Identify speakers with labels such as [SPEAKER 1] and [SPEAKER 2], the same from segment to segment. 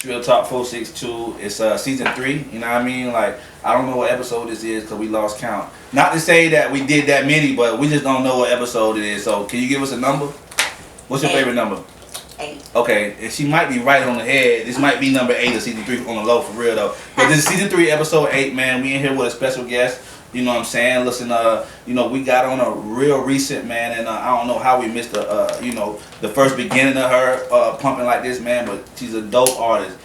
[SPEAKER 1] TRILLTALK462. It's season 3. You know what I mean? Like, I don't know what episode this is because we lost count. Not to say that we did that many, but we just don't know what episode it is. So, can you give us a number? What's your favorite number?
[SPEAKER 2] 8.
[SPEAKER 1] Okay, and she might be right on the head. This might be number 8 of season 3 on the low, for real though. But this is season 3, episode 8, man. We in here with a special guest. You know what I'm saying? Listen, you know, we got on a real recent, man, and I don't know how we missed the, you know, the first beginning of her pumping like this, man. But she's a dope artist,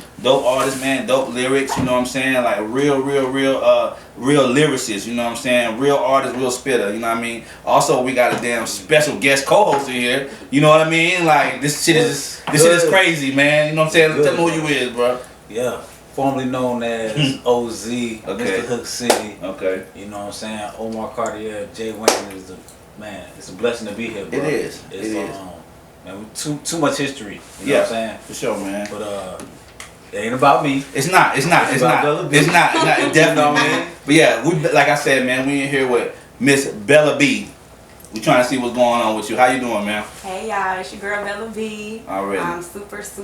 [SPEAKER 1] man. Dope lyrics, you know what I'm saying? Like real lyricist, you know what I'm saying? Real artist, real spitter, you know what I mean? Also, we got a damn special guest co-host in here. You know what I mean? Like this shit is crazy, man. You know what I'm saying? Tell me who you is, bro.
[SPEAKER 3] Yeah. Formerly known as OZ,
[SPEAKER 1] Okay.
[SPEAKER 3] Mr. Hook City.
[SPEAKER 1] Okay.
[SPEAKER 3] You know what I'm saying? Omar Cartier, Jay Wayne is the man. It's a blessing to be here, bro.
[SPEAKER 1] It is.
[SPEAKER 3] It's, man, too much history. You know what I'm saying?
[SPEAKER 1] For sure, man.
[SPEAKER 3] But it ain't about me.
[SPEAKER 1] It's not. Definitely, man. But yeah, we like I said, man, we in here with Miss Bella B. We trying to see what's going on with you. How you doing, man?
[SPEAKER 2] Hey y'all, it's your girl Bella B.
[SPEAKER 1] Already.
[SPEAKER 2] I'm super blessed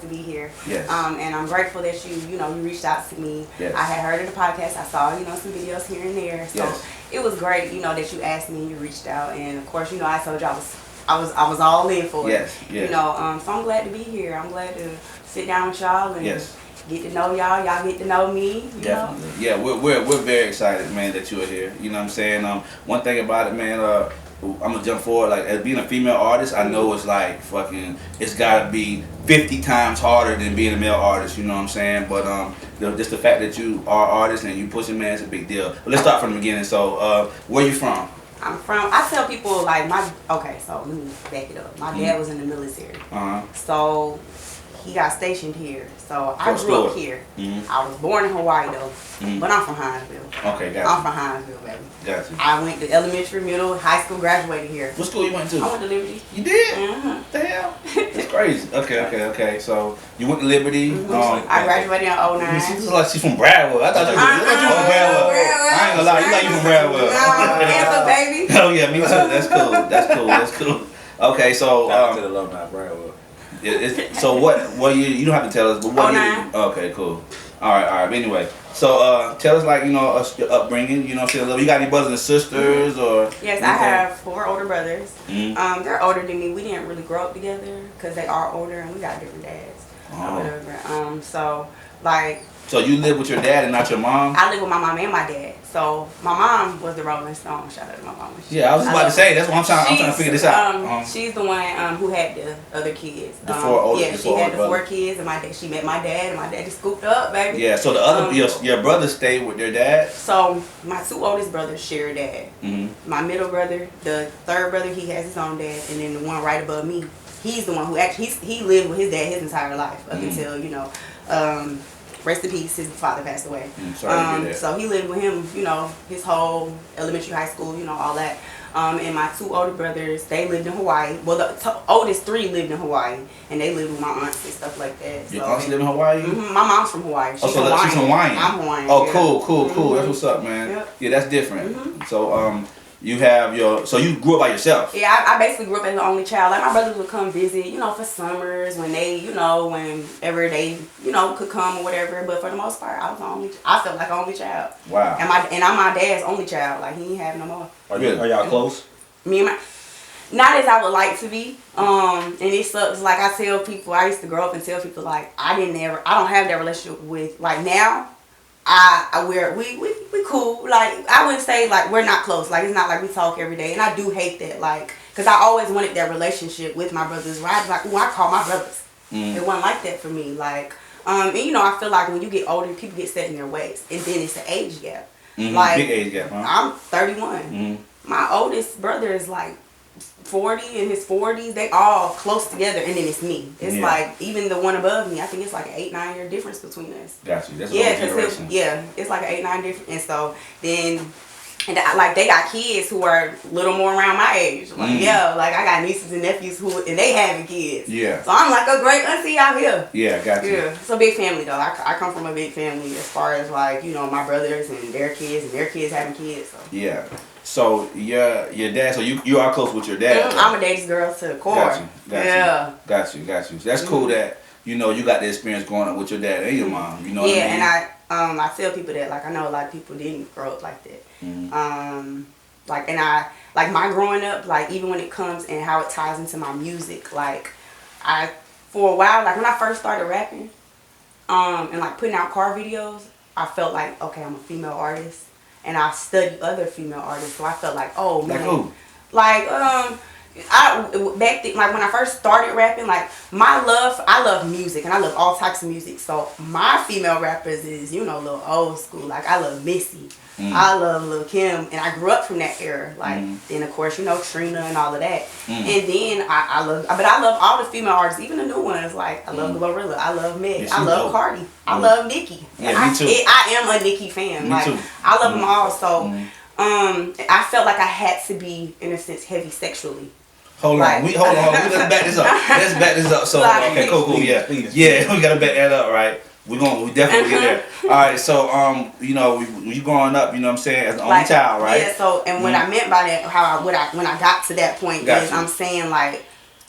[SPEAKER 2] to be here.
[SPEAKER 1] Yes.
[SPEAKER 2] And I'm grateful that you reached out to me.
[SPEAKER 1] Yes.
[SPEAKER 2] I had heard of the podcast. I saw, some videos here and there. So
[SPEAKER 1] Yes.
[SPEAKER 2] it was great, that you asked me and you reached out. And of course, I told you I was all in for it.
[SPEAKER 1] Yes. Yes.
[SPEAKER 2] So I'm glad to be here. I'm glad to sit down with y'all and get to know y'all. Y'all get to know me. You
[SPEAKER 1] Definitely.
[SPEAKER 2] know?
[SPEAKER 1] Yeah, we're very excited, man, that you're here. You know what I'm saying? One thing about it, man, I'm gonna jump forward. Like, as being a female artist, I know it's like fucking. It's gotta be 50 times harder than being a male artist. You know what I'm saying? But just the fact that you are artist and you pushing, man, it's a big deal. But let's start from the beginning. So, where you from?
[SPEAKER 2] I tell people like so let me back it up. My dad was in the military. So he got stationed here. So I grew up here. I was born in Hawaii though, but I'm from Hinesville.
[SPEAKER 1] Okay, gotcha.
[SPEAKER 2] I'm from Hinesville, baby.
[SPEAKER 1] Gotcha.
[SPEAKER 2] I went to elementary, middle, high school, graduated here.
[SPEAKER 1] What school you went to?
[SPEAKER 2] I went to Liberty.
[SPEAKER 1] You did? What the hell? That's crazy. Okay. So you went to Liberty.
[SPEAKER 2] I graduated in 09.
[SPEAKER 1] She looks like she's from Bradwell. I thought you were from Bradwell. I ain't gonna lie, you like you from Bradwell.
[SPEAKER 2] Anthem, baby.
[SPEAKER 1] Oh yeah, me too. That's cool. Okay, so
[SPEAKER 3] to the alumni Bradwell.
[SPEAKER 1] So what you don't have to tell us, but what year? Okay, cool. All right. But anyway, so tell us like your upbringing. You know, you got any brothers and sisters or?
[SPEAKER 2] Yes, I have 4 older brothers. They're older than me. We didn't really grow up together because they are older and we got different dads. Or whatever. So you live with your dad and not your mom? I live with my mom and my dad. So my mom was the Rolling Stone. Shout out to my mama.
[SPEAKER 1] Yeah, I was about to say. That's what I'm trying to figure this out.
[SPEAKER 2] She's the one who had the other kids.
[SPEAKER 1] The 4 older.
[SPEAKER 2] Yeah, she had the 4 kids, and she met my dad, and my dad just scooped up, baby.
[SPEAKER 1] Yeah. So the other your brothers stayed with their dad.
[SPEAKER 2] So my 2 oldest brothers share a dad. My middle brother, the 3rd brother, he has his own dad, and then the one right above me, he's the one who actually he lived with his dad his entire life up until rest in peace, his father passed away.
[SPEAKER 1] Sorry to hear that.
[SPEAKER 2] So he lived with him, his whole elementary, high school, all that. And my 2 older brothers, they lived in Hawaii. Well, the oldest 3 lived in Hawaii, and they lived with my aunts and stuff like that.
[SPEAKER 1] Your aunts live in Hawaii?
[SPEAKER 2] My mom's from Hawaii. She's
[SPEAKER 1] She's Hawaiian.
[SPEAKER 2] I'm Hawaiian.
[SPEAKER 1] Oh, cool. That's what's up, man.
[SPEAKER 2] Yep.
[SPEAKER 1] Yeah, that's different. So you have so you grew up by yourself?
[SPEAKER 2] Yeah, I basically grew up as the only child. Like my brothers would come visit, for summers when they, whenever they, could come or whatever. But for the most part, I felt like an only child.
[SPEAKER 1] Wow.
[SPEAKER 2] And I'm my dad's only child. Like he ain't have no more.
[SPEAKER 3] Are y'all close?
[SPEAKER 2] Me and not as I would like to be. And it sucks. Like I tell people, I used to grow up and tell people like I don't have that relationship with like now. We cool. Like I wouldn't say like we're not close. Like it's not like we talk every day. And I do hate that. Like because I always wanted that relationship with my brothers. Where I was like, I call my brothers. It wasn't like that for me. Like and I feel like when you get older, people get set in their ways, and then it's the age gap. Like
[SPEAKER 1] big age gap. Huh?
[SPEAKER 2] I'm 31. My oldest brother is like 40 in his 40s. They all close together, and then it's me. It's like even the one above me. I think it's like an 8-9 year difference between us.
[SPEAKER 1] Got you. That's
[SPEAKER 2] it's like an 8-9 difference. And so then, and they got kids who are a little more around my age. Like like I got nieces and nephews and they having kids.
[SPEAKER 1] Yeah.
[SPEAKER 2] So I'm like a great auntie out here.
[SPEAKER 1] Yeah, got you.
[SPEAKER 2] Yeah, it's a big family though. I come from a big family as far as like my brothers and their kids having kids. So.
[SPEAKER 1] Yeah. So your dad. So you are close with your dad.
[SPEAKER 2] I'm a daddy's girl to the core.
[SPEAKER 1] Got you. So that's cool that you got the experience growing up with your dad and your mom. You know what I mean?
[SPEAKER 2] And I tell people that like I know a lot of people didn't grow up like that. Like and I like my growing up, like even when it comes and how it ties into my music, like I for a while, like when I first started rapping, and like putting out car videos, I felt like, okay, I'm a female artist, and I studied other female artists, so I felt like, oh man,
[SPEAKER 1] like who?
[SPEAKER 2] Like back then, like when I first started rapping, like I love music and I love all types of music. So my female rappers is a little old school. Like I love Missy, I love Lil Kim, and I grew up from that era. Like then of course Trina and all of that. And then I love all the female artists, even the new ones. Like I love Glorilla, I love Meg,
[SPEAKER 1] yes,
[SPEAKER 2] I love Cardi, I love Nicki.
[SPEAKER 1] Yeah, me too.
[SPEAKER 2] I am a Nicki fan.
[SPEAKER 1] Me too.
[SPEAKER 2] I love them all. So I felt like I had to be in a sense heavy sexually.
[SPEAKER 1] Hold on. Let's back this up. So okay, cool. Yeah, we gotta back that up, right? We definitely get there. All right. So when you growing up, you know what I'm saying, as the only child, right?
[SPEAKER 2] Yeah. So and what I meant by that, when I got to that point I'm saying like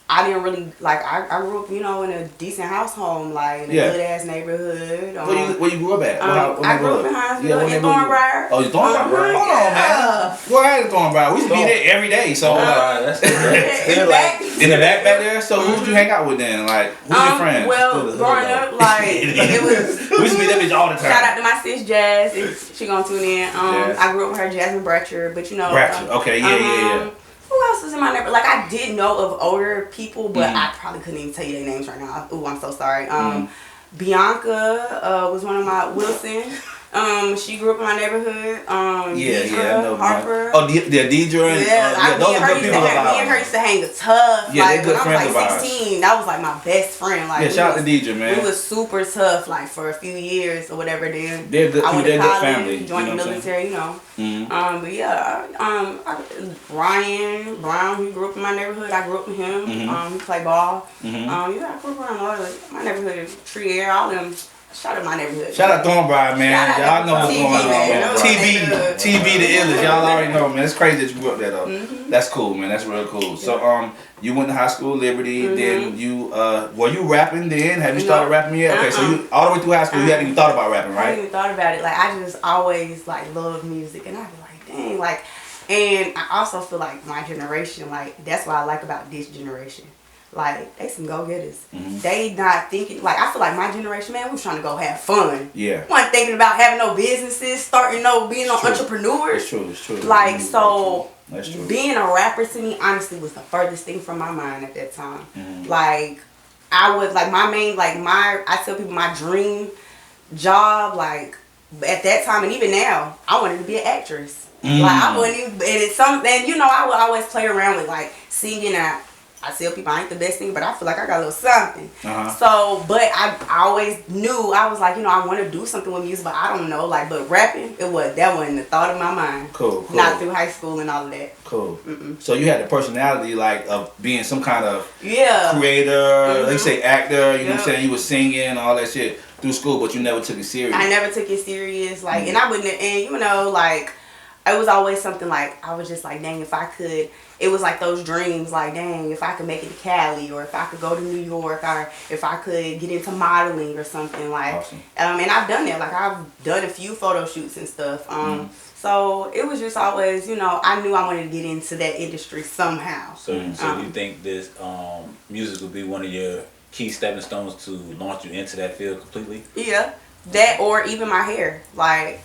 [SPEAKER 2] I didn't really like I grew up in a decent household, like in a good ass neighborhood.
[SPEAKER 1] Where you grew up at?
[SPEAKER 2] I grew up in Hinesville, in Thornbriar.
[SPEAKER 1] Oh, you Thornbriar? Hold on, man. Where are you Thornbriar? We used to be there every day. So
[SPEAKER 3] that's
[SPEAKER 2] in
[SPEAKER 1] the back there. So who did you hang out with then? Like who's your friends?
[SPEAKER 2] Well, growing up, like it was.
[SPEAKER 1] We used to be that bitch all the time.
[SPEAKER 2] Shout out to my sis Jazz. She gonna tune in. I grew up with her, Jasmine Bratcher, but
[SPEAKER 1] Bratcher. Okay, yeah.
[SPEAKER 2] Who else was in my neighborhood? Like I did know of older people, but I probably couldn't even tell you their names right now. Ooh, I'm so sorry. Bianca was one of my Wilson. She grew up in my neighborhood. Deidre,
[SPEAKER 1] I know
[SPEAKER 2] Harper.
[SPEAKER 1] Oh, Deidre and those are good people.
[SPEAKER 2] Me and her used to hang tough.
[SPEAKER 1] Yeah,
[SPEAKER 2] like
[SPEAKER 1] they're good
[SPEAKER 2] when I was
[SPEAKER 1] friends
[SPEAKER 2] like 16, that was like my best friend. Like
[SPEAKER 1] shout out to Deidre, man.
[SPEAKER 2] We was super tough, like for a few years or whatever. Then
[SPEAKER 1] they're good.
[SPEAKER 2] I went to college,
[SPEAKER 1] family.
[SPEAKER 2] joined the military, But yeah, Ryan Brown, he grew up in my neighborhood. I grew up with him. He played ball. I grew up around all of my neighborhood, Trier, all them. Shout out my neighborhood.
[SPEAKER 1] Shout out Thornbriar, man. Y'all know what's going on, man. TB the illest. Y'all already know, man. It's crazy that you grew up there, though. That's cool, man. That's real cool. So, you went to high school, Liberty. Then you, were you rapping then? Have you started rapping yet? Okay, so you all the way through high school, you hadn't even thought about rapping, right?
[SPEAKER 2] I hadn't even thought about it. Like I just always like loved music, and I'd be like, dang, like. And I also feel like my generation, like that's what I like about this generation. Like, they some go-getters. They not thinking, like, I feel like my generation, man, we was trying to go have fun.
[SPEAKER 1] Yeah.
[SPEAKER 2] We wasn't thinking about having no businesses, starting being no entrepreneurs.
[SPEAKER 1] It's true.
[SPEAKER 2] Like, so,
[SPEAKER 1] That's true.
[SPEAKER 2] Being a rapper to me, honestly, was the furthest thing from my mind at that time. Like, I was, like, I tell people my dream job, like, at that time and even now, I wanted to be an actress. Like, I wouldn't even, and it's something, I would always play around with, like, singing and I tell people I ain't the best thing, but I feel like I got a little something. So, but I always knew, I was like, I want to do something with music, but I don't know, like, but rapping, that wasn't the thought of my mind.
[SPEAKER 1] Cool.
[SPEAKER 2] Not through high school and all of that.
[SPEAKER 1] Cool. So you had the personality, like, of being some kind of creator, let's say actor, you know what I'm saying? You were singing, all that shit through school, but you never took it serious.
[SPEAKER 2] I never took it serious, like, and I wouldn't, and like, it was always something like, I was just like, dang, if I could, it was like those dreams, like, dang, if I could make it to Cali, or if I could go to New York, or if I could get into modeling or something, like,
[SPEAKER 1] awesome.
[SPEAKER 2] And I've done that, like, I've done a few photo shoots and stuff, so it was just always, I knew I wanted to get into that industry somehow.
[SPEAKER 3] So you think this music would be one of your key stepping stones to launch you into that field completely? Yeah,
[SPEAKER 2] that, or even my hair, like,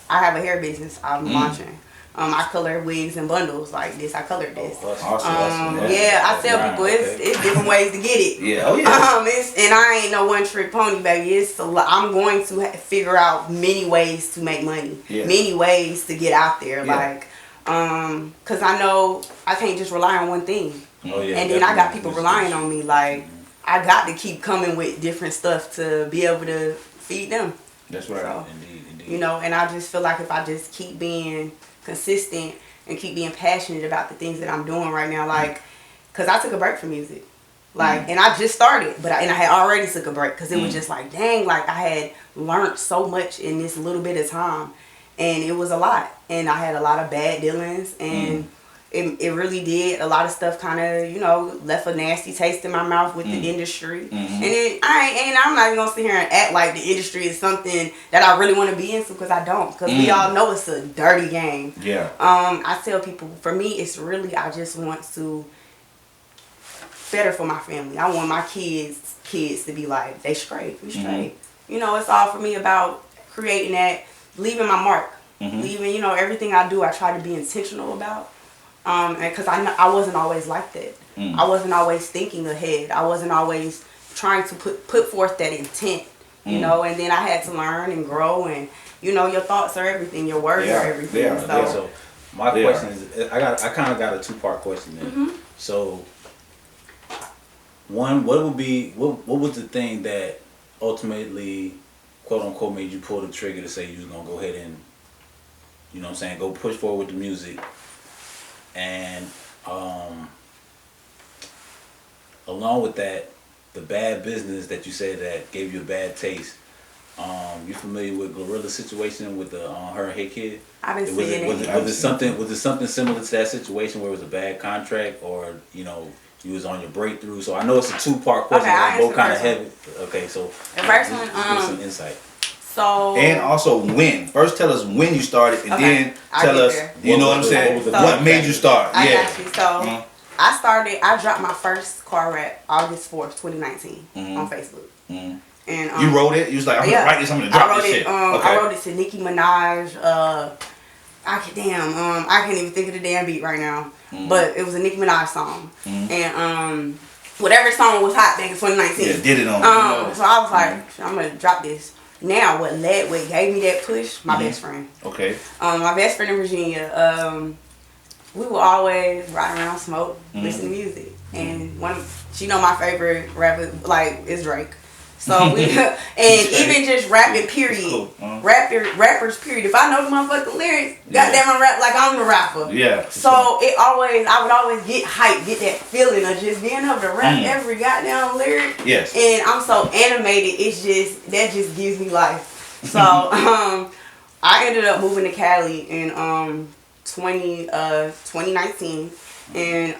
[SPEAKER 2] I have a hair business I'm launching. I color wigs and bundles like this. I colored this.
[SPEAKER 1] Awesome.
[SPEAKER 2] I tell people it's different ways to get it. And I ain't no one trick pony, baby. It's a lot. I'm going to figure out many ways to make money. Many ways to get out there. Like, cause I know I can't just rely on one thing. And then I got people relying on me. Like, I got to keep coming with different stuff to be able to feed them.
[SPEAKER 1] That's right.
[SPEAKER 2] So,
[SPEAKER 3] Indeed.
[SPEAKER 2] And I just feel like if I just keep being consistent and keep being passionate about the things that I'm doing right now, like, cause I took a break from music, like, and I just started, but I had already took a break, cause it was just like, dang, like I had learned so much in this little bit of time, and it was a lot, and I had a lot of bad dealings, and it really did. A lot of stuff kind of, you know, left a nasty taste in my mouth with the industry. And I'm not even gonna sit here and act like the industry is something that I really want to be into, because I don't. Because we all know it's a dirty game.
[SPEAKER 1] Yeah.
[SPEAKER 2] I tell people, for me, it's really, I just want to better for my family. I want my kids to be like, they straight, we straight. You know, it's all for me about creating that, leaving my mark. Leaving, you know, everything I do, I try to be intentional about. And because I wasn't always like that. I wasn't always thinking ahead. I wasn't always trying to put forth that intent, you know, and then I had to learn and grow, and, you know, your thoughts are everything, your words are everything.
[SPEAKER 3] So my question is, I kind of got a 2-part question there. So one, what was the thing that ultimately, quote unquote, made you pull the trigger to say you was gonna go ahead and, you know what I'm saying, go push forward with the music? And along with that, the bad business that you said that gave you a bad taste. You familiar with Glorilla's situation with the her and Hey Kid?
[SPEAKER 2] I've been seeing it.
[SPEAKER 3] Was it something similar to that situation where it was a bad contract, or, you know, you was on your breakthrough? So I know it's a 2-part question.
[SPEAKER 2] Okay,
[SPEAKER 3] both kind of heavy. Okay, so
[SPEAKER 2] the first one,
[SPEAKER 3] give some insight.
[SPEAKER 2] So,
[SPEAKER 1] and also when. First tell us when you started, and then tell us, you know what I'm saying, what made you start.
[SPEAKER 2] I got you. So I dropped my first car rap August 4th, 2019 on Facebook. And
[SPEAKER 1] you wrote it? You was like, I'm gonna write this, I'm gonna drop this shit.
[SPEAKER 2] I wrote it to Nicki Minaj. I can't even think of the damn beat right now. But it was a Nicki Minaj song. And whatever song was hot back in 2019.
[SPEAKER 1] Yeah, did it on.
[SPEAKER 2] So I was like, I'm gonna drop this. Now what gave me that push? My best friend.
[SPEAKER 1] Okay.
[SPEAKER 2] My best friend in Virginia. We would always ride around, smoke, listen to music, and she know my favorite rapper like is Drake. So we and even just rapping period,
[SPEAKER 1] cool.
[SPEAKER 2] rappers period. If I know the motherfucking lyrics, goddamn, I rap like I'm the rapper.
[SPEAKER 1] Yeah.
[SPEAKER 2] So I would always get hyped, get that feeling of just being able to rap every goddamn lyric.
[SPEAKER 1] Yes.
[SPEAKER 2] And I'm so animated. That just gives me life. So I ended up moving to Cali in 2019. And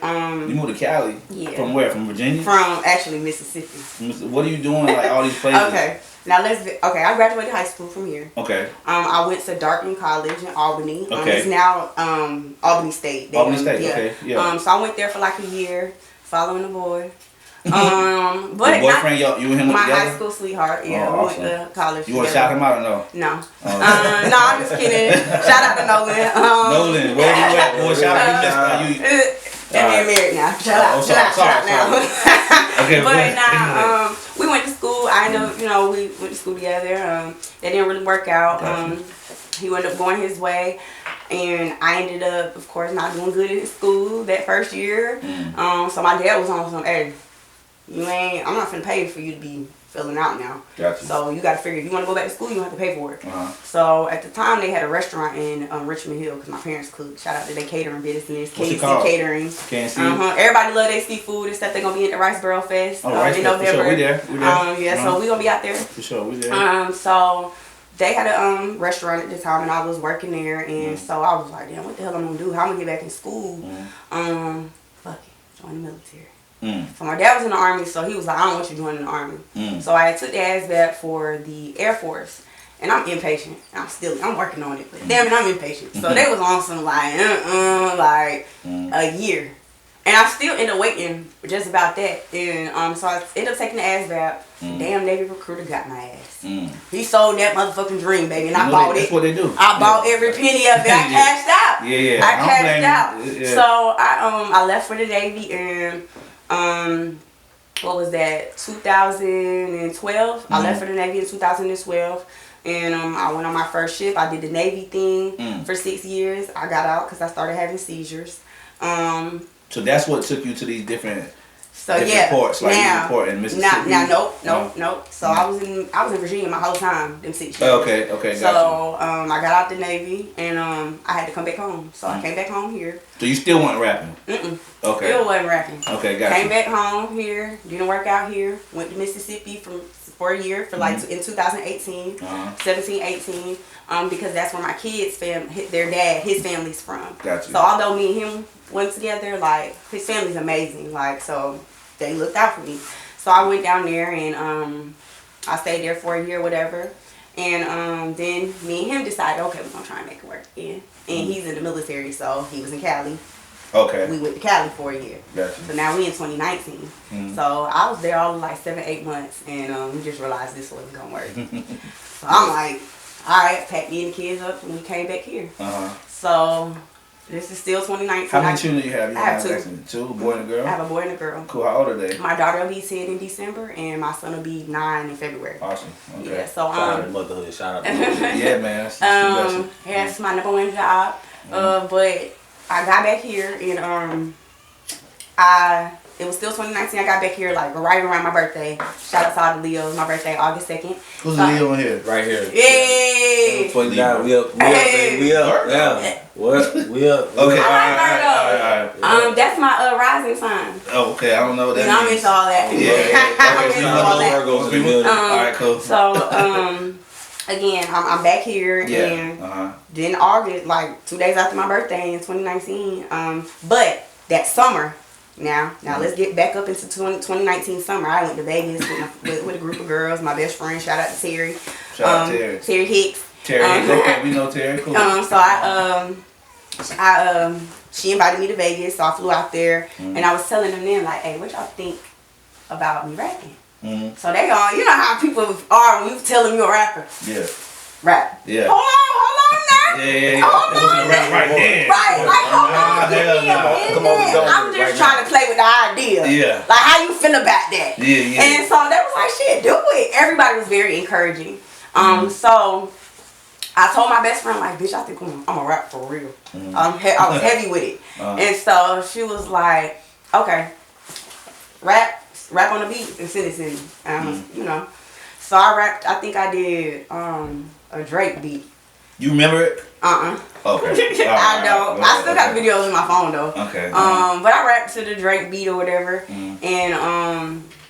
[SPEAKER 1] you moved to Cali?
[SPEAKER 2] Yeah.
[SPEAKER 1] From where? From Virginia?
[SPEAKER 2] From actually Mississippi.
[SPEAKER 1] What are you doing like all these places?
[SPEAKER 2] Okay. Now I graduated high school from here.
[SPEAKER 1] Okay.
[SPEAKER 2] I went to Dartmouth College in Albany.
[SPEAKER 1] Okay.
[SPEAKER 2] It's now Albany State.
[SPEAKER 1] Albany State, okay. Yeah.
[SPEAKER 2] So I went there for like a year, following the boy. But
[SPEAKER 1] your boyfriend, you and him
[SPEAKER 2] my
[SPEAKER 1] together?
[SPEAKER 2] high school sweetheart. Yeah,
[SPEAKER 1] Oh,
[SPEAKER 2] we went to college.
[SPEAKER 1] You want to shout him out or no?
[SPEAKER 2] No. No, I'm just kidding. Shout out to Nolan.
[SPEAKER 1] Nolan, where you at? Boy, shout out to you.
[SPEAKER 2] And we're married now. Shout out now.
[SPEAKER 1] Okay,
[SPEAKER 2] but now, we went to school. I ended up, we went to school together. That didn't really work out. He ended up going his way. And I ended up, of course, not doing good in school that first year. So my dad was on some, hey, I'm not finna pay for you to be filling out now.
[SPEAKER 1] Gotcha.
[SPEAKER 2] So you got to figure, if you want to go back to school, you have to pay for it. So at the time, they had a restaurant in Richmond Hill because my parents cooked. Shout out to their catering business, KC Catering. Everybody love their seafood and stuff. They're going to be at the Riceboro Fest in November.
[SPEAKER 1] For sure. We there.
[SPEAKER 2] So we're going to be out there.
[SPEAKER 1] For sure, we there.
[SPEAKER 2] So they had a restaurant at the time, and I was working there. And so I was like, damn, what the hell I'm going to do? How am I going to get back in school? Fuck it, join the military. So my dad was in the Army, so he was like, I don't want you joining the Army. So I took the ass back for the Air Force. And I'm impatient. I'm working on it. But damn it, I'm impatient. So they was on some like a year. And I still ended up waiting for just about that. And so I ended up taking the ass back. Damn Navy recruiter got my ass. He sold that motherfucking dream, baby. And I bought it.
[SPEAKER 1] That's what they do.
[SPEAKER 2] I bought every penny of it. I cashed out.
[SPEAKER 1] Yeah.
[SPEAKER 2] I cashed out. Yeah. So I left for the Navy and what was that? 2012. I left for the Navy in 2012. And I went on my first shift. I did the Navy thing for 6 years. I got out because I started having seizures.
[SPEAKER 1] So that's what took you to these different ports, like Newport and Mississippi.
[SPEAKER 2] Nope. So I was in Virginia my whole time, them 6 years.
[SPEAKER 1] Okay,
[SPEAKER 2] So I got out the Navy and I had to come back home. So I came back home here.
[SPEAKER 1] So you still weren't rapping? Okay.
[SPEAKER 2] Still wasn't rapping.
[SPEAKER 1] Okay, got
[SPEAKER 2] Came
[SPEAKER 1] you.
[SPEAKER 2] back home here, didn't work out here. Went to Mississippi for a year, for like in 2018, 17, 18. Because that's where my kids' their dad, his family's from.
[SPEAKER 1] Gotcha.
[SPEAKER 2] So although me and him went together, like his family's amazing. Like so, they looked out for me. So I went down there and I stayed there for a year, whatever. And then me and him decided, okay, we're gonna try and make it work again. And he's in the military, so he was in Cali.
[SPEAKER 1] Okay.
[SPEAKER 2] We went to Cali for a year.
[SPEAKER 1] Gotcha.
[SPEAKER 2] So now we in 2019. So I was there all like 7-8 months, and we just realized this wasn't gonna work. So I'm like, all right, packed me and the kids up, and we came back here. So this is still 2019.
[SPEAKER 1] How many children do you have?
[SPEAKER 2] I have two.
[SPEAKER 1] Two, a boy and a girl?
[SPEAKER 2] I have a boy and a girl.
[SPEAKER 1] Cool. How old are they?
[SPEAKER 2] My daughter will be 10 in December, and my son will be 9 in February.
[SPEAKER 1] Awesome. Okay.
[SPEAKER 2] Yeah, so
[SPEAKER 3] Shout out to motherhood. Shout out to motherhood.
[SPEAKER 1] Yeah, man. That's
[SPEAKER 2] that's my number one job. But I got back here and it was still 2019. I got back here like right around my birthday. Shout out to all the Leos. My birthday, August 2nd.
[SPEAKER 1] Who's the Leo in here?
[SPEAKER 3] Right here.
[SPEAKER 2] Yay!
[SPEAKER 3] 29. We up, baby. We up. Yeah. What? We up.
[SPEAKER 1] Okay. All right.
[SPEAKER 2] That's my rising sign.
[SPEAKER 1] Oh, okay. I don't know what that
[SPEAKER 2] I'm
[SPEAKER 1] means.
[SPEAKER 2] into all that. I'm
[SPEAKER 1] Okay,
[SPEAKER 2] into all that.
[SPEAKER 3] Virgos in the building.
[SPEAKER 1] All right, cool.
[SPEAKER 2] So, again, I'm back here, and then August, like 2 days after my birthday in 2019. But that summer, now let's get back up into 2019 summer. I went to Vegas with a group of girls. My best friend, shout out to Terry.
[SPEAKER 1] Shout out to Terry.
[SPEAKER 2] Terry Hicks.
[SPEAKER 1] Terry Hicks. Okay, we know Terry. Cool.
[SPEAKER 2] So she invited me to Vegas, so I flew out there, and I was telling them then like, hey, what y'all think about me rapping? So they all, you know how people are when you tell them you're a rapper.
[SPEAKER 1] Yeah.
[SPEAKER 2] Rap.
[SPEAKER 1] Yeah.
[SPEAKER 2] Hold on now.
[SPEAKER 1] Yeah.
[SPEAKER 2] Hold
[SPEAKER 1] It wasn't a rap right then.
[SPEAKER 2] Right, like hold on, give me a
[SPEAKER 3] Come on, we
[SPEAKER 2] minute.
[SPEAKER 3] going
[SPEAKER 2] I'm
[SPEAKER 3] with it
[SPEAKER 2] just
[SPEAKER 3] right
[SPEAKER 2] trying to play with the idea.
[SPEAKER 1] Yeah.
[SPEAKER 2] Like how you feel about that?
[SPEAKER 1] Yeah.
[SPEAKER 2] And so they was like, shit, do it. Everybody was very encouraging. So I told my best friend, like, bitch, I think I'm gonna rap for real. I was heavy with it. And so she was like, okay, rap on the beat and send it to me. You know. So I rapped, I think I did a Drake beat.
[SPEAKER 1] You remember it? Okay.
[SPEAKER 2] I don't. I still got videos in my phone though.
[SPEAKER 1] Okay.
[SPEAKER 2] But I rapped to the Drake beat or whatever. And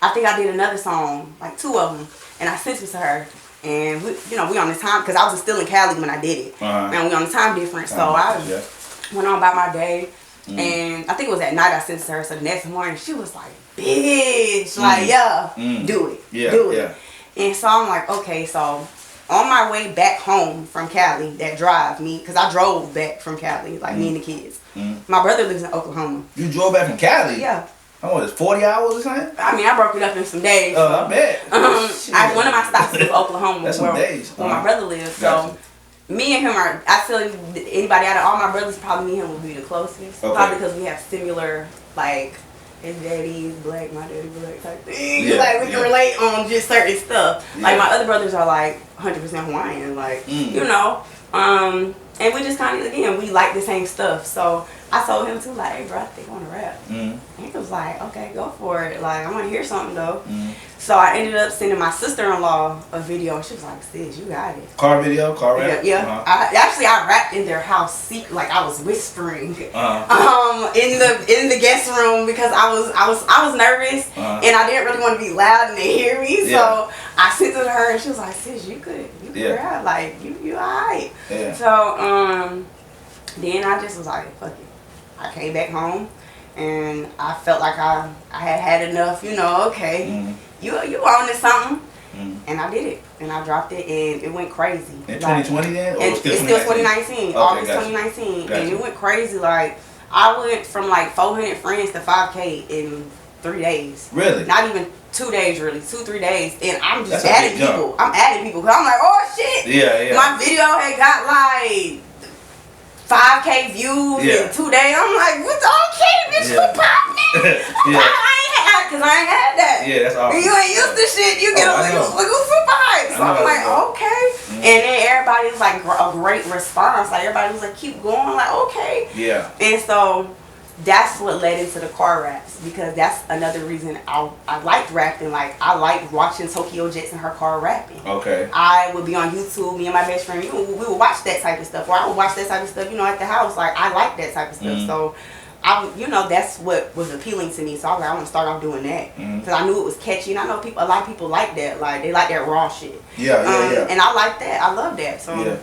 [SPEAKER 2] I think I did another song, like 2 of them. And I sent it to her. And we on this time, because I was still in Cali when I did it. And we on the time difference. So I went on about my day. And I think it was at night I sent it to her. So the next morning she was like, bitch, like, do it. Do it.
[SPEAKER 1] Yeah.
[SPEAKER 2] And so I'm like, okay, so on my way back home from Cali, that drive me, because I drove back from Cali, like me and the kids. My brother lives in Oklahoma.
[SPEAKER 1] You drove back from Cali?
[SPEAKER 2] Yeah.
[SPEAKER 1] Oh, it's 40 hours or something?
[SPEAKER 2] I mean, I broke it up in some days.
[SPEAKER 1] I bet.
[SPEAKER 2] One of my stops was Oklahoma.
[SPEAKER 1] That's some days.
[SPEAKER 2] Where my brother lives.
[SPEAKER 1] Gotcha.
[SPEAKER 2] So me and him are, I tell you, anybody out of all my brothers, probably me and him would be the closest.
[SPEAKER 1] Okay.
[SPEAKER 2] Probably because we have similar, like, his daddy is black, my daddy black type thing.
[SPEAKER 1] Yeah,
[SPEAKER 2] Like, we can relate on just certain stuff.
[SPEAKER 1] Yeah.
[SPEAKER 2] Like, my other brothers are, like, 100% Hawaiian. Like, you know. And we just kind of, again, we like the same stuff. So I told him, too, like, hey, bro, I think I want to rap. And he was like, okay, go for it. Like, I want to hear something, though. So I ended up sending my sister-in-law a video, and she was like, sis, you got it.
[SPEAKER 1] Car video? Car rap?
[SPEAKER 2] Yeah. I rapped in their house, like I was whispering, in the guest room because I was nervous and I didn't really want to be loud and they hear me. So I sent it to her and she was like, sis, you could rap, like you alright.
[SPEAKER 1] Yeah.
[SPEAKER 2] So then I just was like, fuck it. I came back home and I felt like I had enough. You know, okay, you on to something. And I did it, and I dropped it, and it went crazy.
[SPEAKER 1] In 2020 then? Or
[SPEAKER 2] It's still 2019, August
[SPEAKER 1] gotcha.
[SPEAKER 2] 2019,
[SPEAKER 1] Gotcha.
[SPEAKER 2] and it went crazy. Like, I went from like 400 friends to 5K in 3 days.
[SPEAKER 1] Really?
[SPEAKER 2] Not even 2 days, really, 2-3 days, and I'm just
[SPEAKER 1] That's a
[SPEAKER 2] adding
[SPEAKER 1] big jump.
[SPEAKER 2] people. I'm adding people, cause I'm like, oh shit.
[SPEAKER 1] Yeah.
[SPEAKER 2] My video had got like 5K views in 2 days. I'm like, what's okay, bitch? Who popped it? Cause I ain't had that.
[SPEAKER 1] Yeah, that's awesome.
[SPEAKER 2] When you ain't used to shit, you get a little super hype. So I'm like, okay. And then everybody was like a great response. Like everybody was like, keep going. Like, okay.
[SPEAKER 1] Yeah.
[SPEAKER 2] And so that's what led into the car raps, because that's another reason I liked rapping. Like I liked watching Tokyo Jet's in her car rapping.
[SPEAKER 1] Okay.
[SPEAKER 2] I would be on YouTube, me and my best friend, we would watch that type of stuff, or I would watch that type of stuff, at the house. Like I like that type of stuff. So that's what was appealing to me. So I was like, I want to start off doing that because I knew it was catchy, and I know a lot of people like that. Like they like that raw shit.
[SPEAKER 1] Yeah.
[SPEAKER 2] And I like that. I love that. So
[SPEAKER 1] Yeah.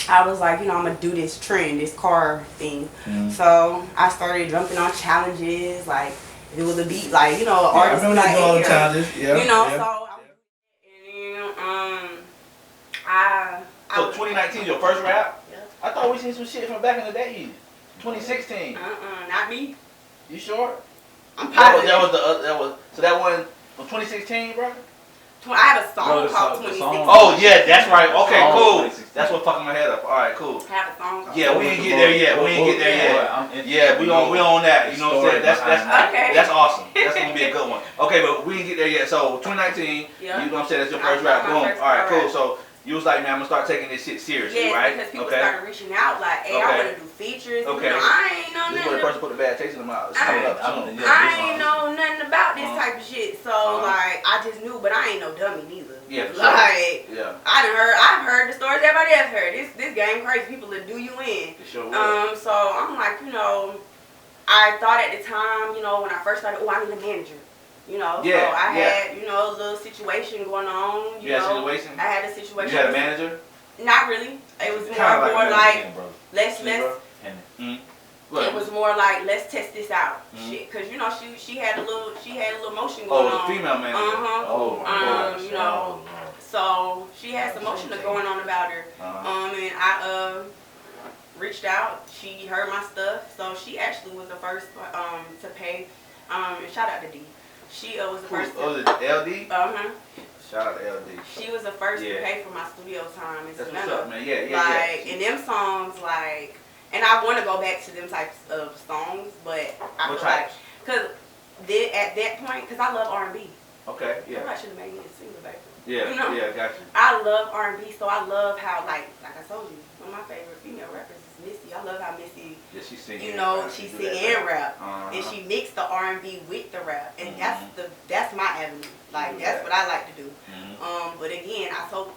[SPEAKER 2] I was like, I'm gonna do this trend, this car thing. So I started jumping on challenges, like if it was a beat, like
[SPEAKER 1] I
[SPEAKER 2] artists
[SPEAKER 1] remember
[SPEAKER 2] like
[SPEAKER 1] doing all the challenges. Yeah.
[SPEAKER 2] So I
[SPEAKER 1] So 2019 your first rap?
[SPEAKER 2] Yeah.
[SPEAKER 1] I thought we seen some shit from back in the day. 2016.
[SPEAKER 2] Not me.
[SPEAKER 1] You sure?
[SPEAKER 2] I'm positive.
[SPEAKER 1] That one from 2016, bro.
[SPEAKER 2] I have a song called 2016.
[SPEAKER 1] Oh yeah, that's right. Okay, cool.
[SPEAKER 3] 2016.
[SPEAKER 1] That's what fucking my head up. All right, cool.
[SPEAKER 2] I have a song called
[SPEAKER 1] Yeah, we ain't get there yet. We ain't get there yet. Yeah, we on that. You know what I'm saying?
[SPEAKER 2] Okay.
[SPEAKER 1] That's awesome. That's gonna be a good one. Okay, but we ain't get there yet. So 2019,
[SPEAKER 2] Yeah.
[SPEAKER 1] you know what I'm saying? That's your first rap. Boom.
[SPEAKER 2] First
[SPEAKER 1] All right, cool.
[SPEAKER 2] rap.
[SPEAKER 1] So you was like, man, I'm gonna start taking this shit seriously,
[SPEAKER 2] Yeah,
[SPEAKER 1] right?
[SPEAKER 2] because people
[SPEAKER 1] Okay.
[SPEAKER 2] started reaching out like, hey, I want to do features.
[SPEAKER 1] Okay.
[SPEAKER 2] I ain't know
[SPEAKER 1] This is where the
[SPEAKER 2] nothing.
[SPEAKER 1] person put the bad taste in the mouth.
[SPEAKER 2] I ain't know nothing about this type of shit. So like, I just knew, but I ain't no dummy neither.
[SPEAKER 1] Yeah, for sure.
[SPEAKER 2] Like,
[SPEAKER 1] Yeah.
[SPEAKER 2] I've heard the stories everybody else heard. This game crazy. People that do you in.
[SPEAKER 1] For sure.
[SPEAKER 2] So I'm like, I thought at the time, when I first started, I need a manager.
[SPEAKER 1] Yeah,
[SPEAKER 2] So I had, a little situation going on.
[SPEAKER 1] You had a situation?
[SPEAKER 2] I had a situation.
[SPEAKER 1] You had a manager?
[SPEAKER 2] Not really. It was
[SPEAKER 1] Kinda
[SPEAKER 2] more like let's
[SPEAKER 1] What?
[SPEAKER 2] it was more like let's test this out. Shit, cause she had a little motion going on.
[SPEAKER 1] Oh, the female manager.
[SPEAKER 3] Oh my gosh.
[SPEAKER 2] So she had some motion going on about her. And I reached out. She heard my stuff, so she actually was the first to pay. And shout out to D. She was the first.
[SPEAKER 1] Oh, the LD? Shout out to LD.
[SPEAKER 2] She was the first to pay for my studio time.
[SPEAKER 1] That's what's up, man. Yeah.
[SPEAKER 2] And them songs, and I want to go back to them types of songs, but I feel like, because at that point, because I love R&B.
[SPEAKER 1] Okay, yeah.
[SPEAKER 2] I should have made me a singer back then.
[SPEAKER 1] Yeah, yeah, got you.
[SPEAKER 2] I love R&B, so I love how, like I told you, one of my favorite female rappers is Missy. I love how Missy,
[SPEAKER 1] she sing
[SPEAKER 2] she sing and rap, and she mixed the R&B with the rap, and that's my avenue. Like that's what I like to do. But again, I'll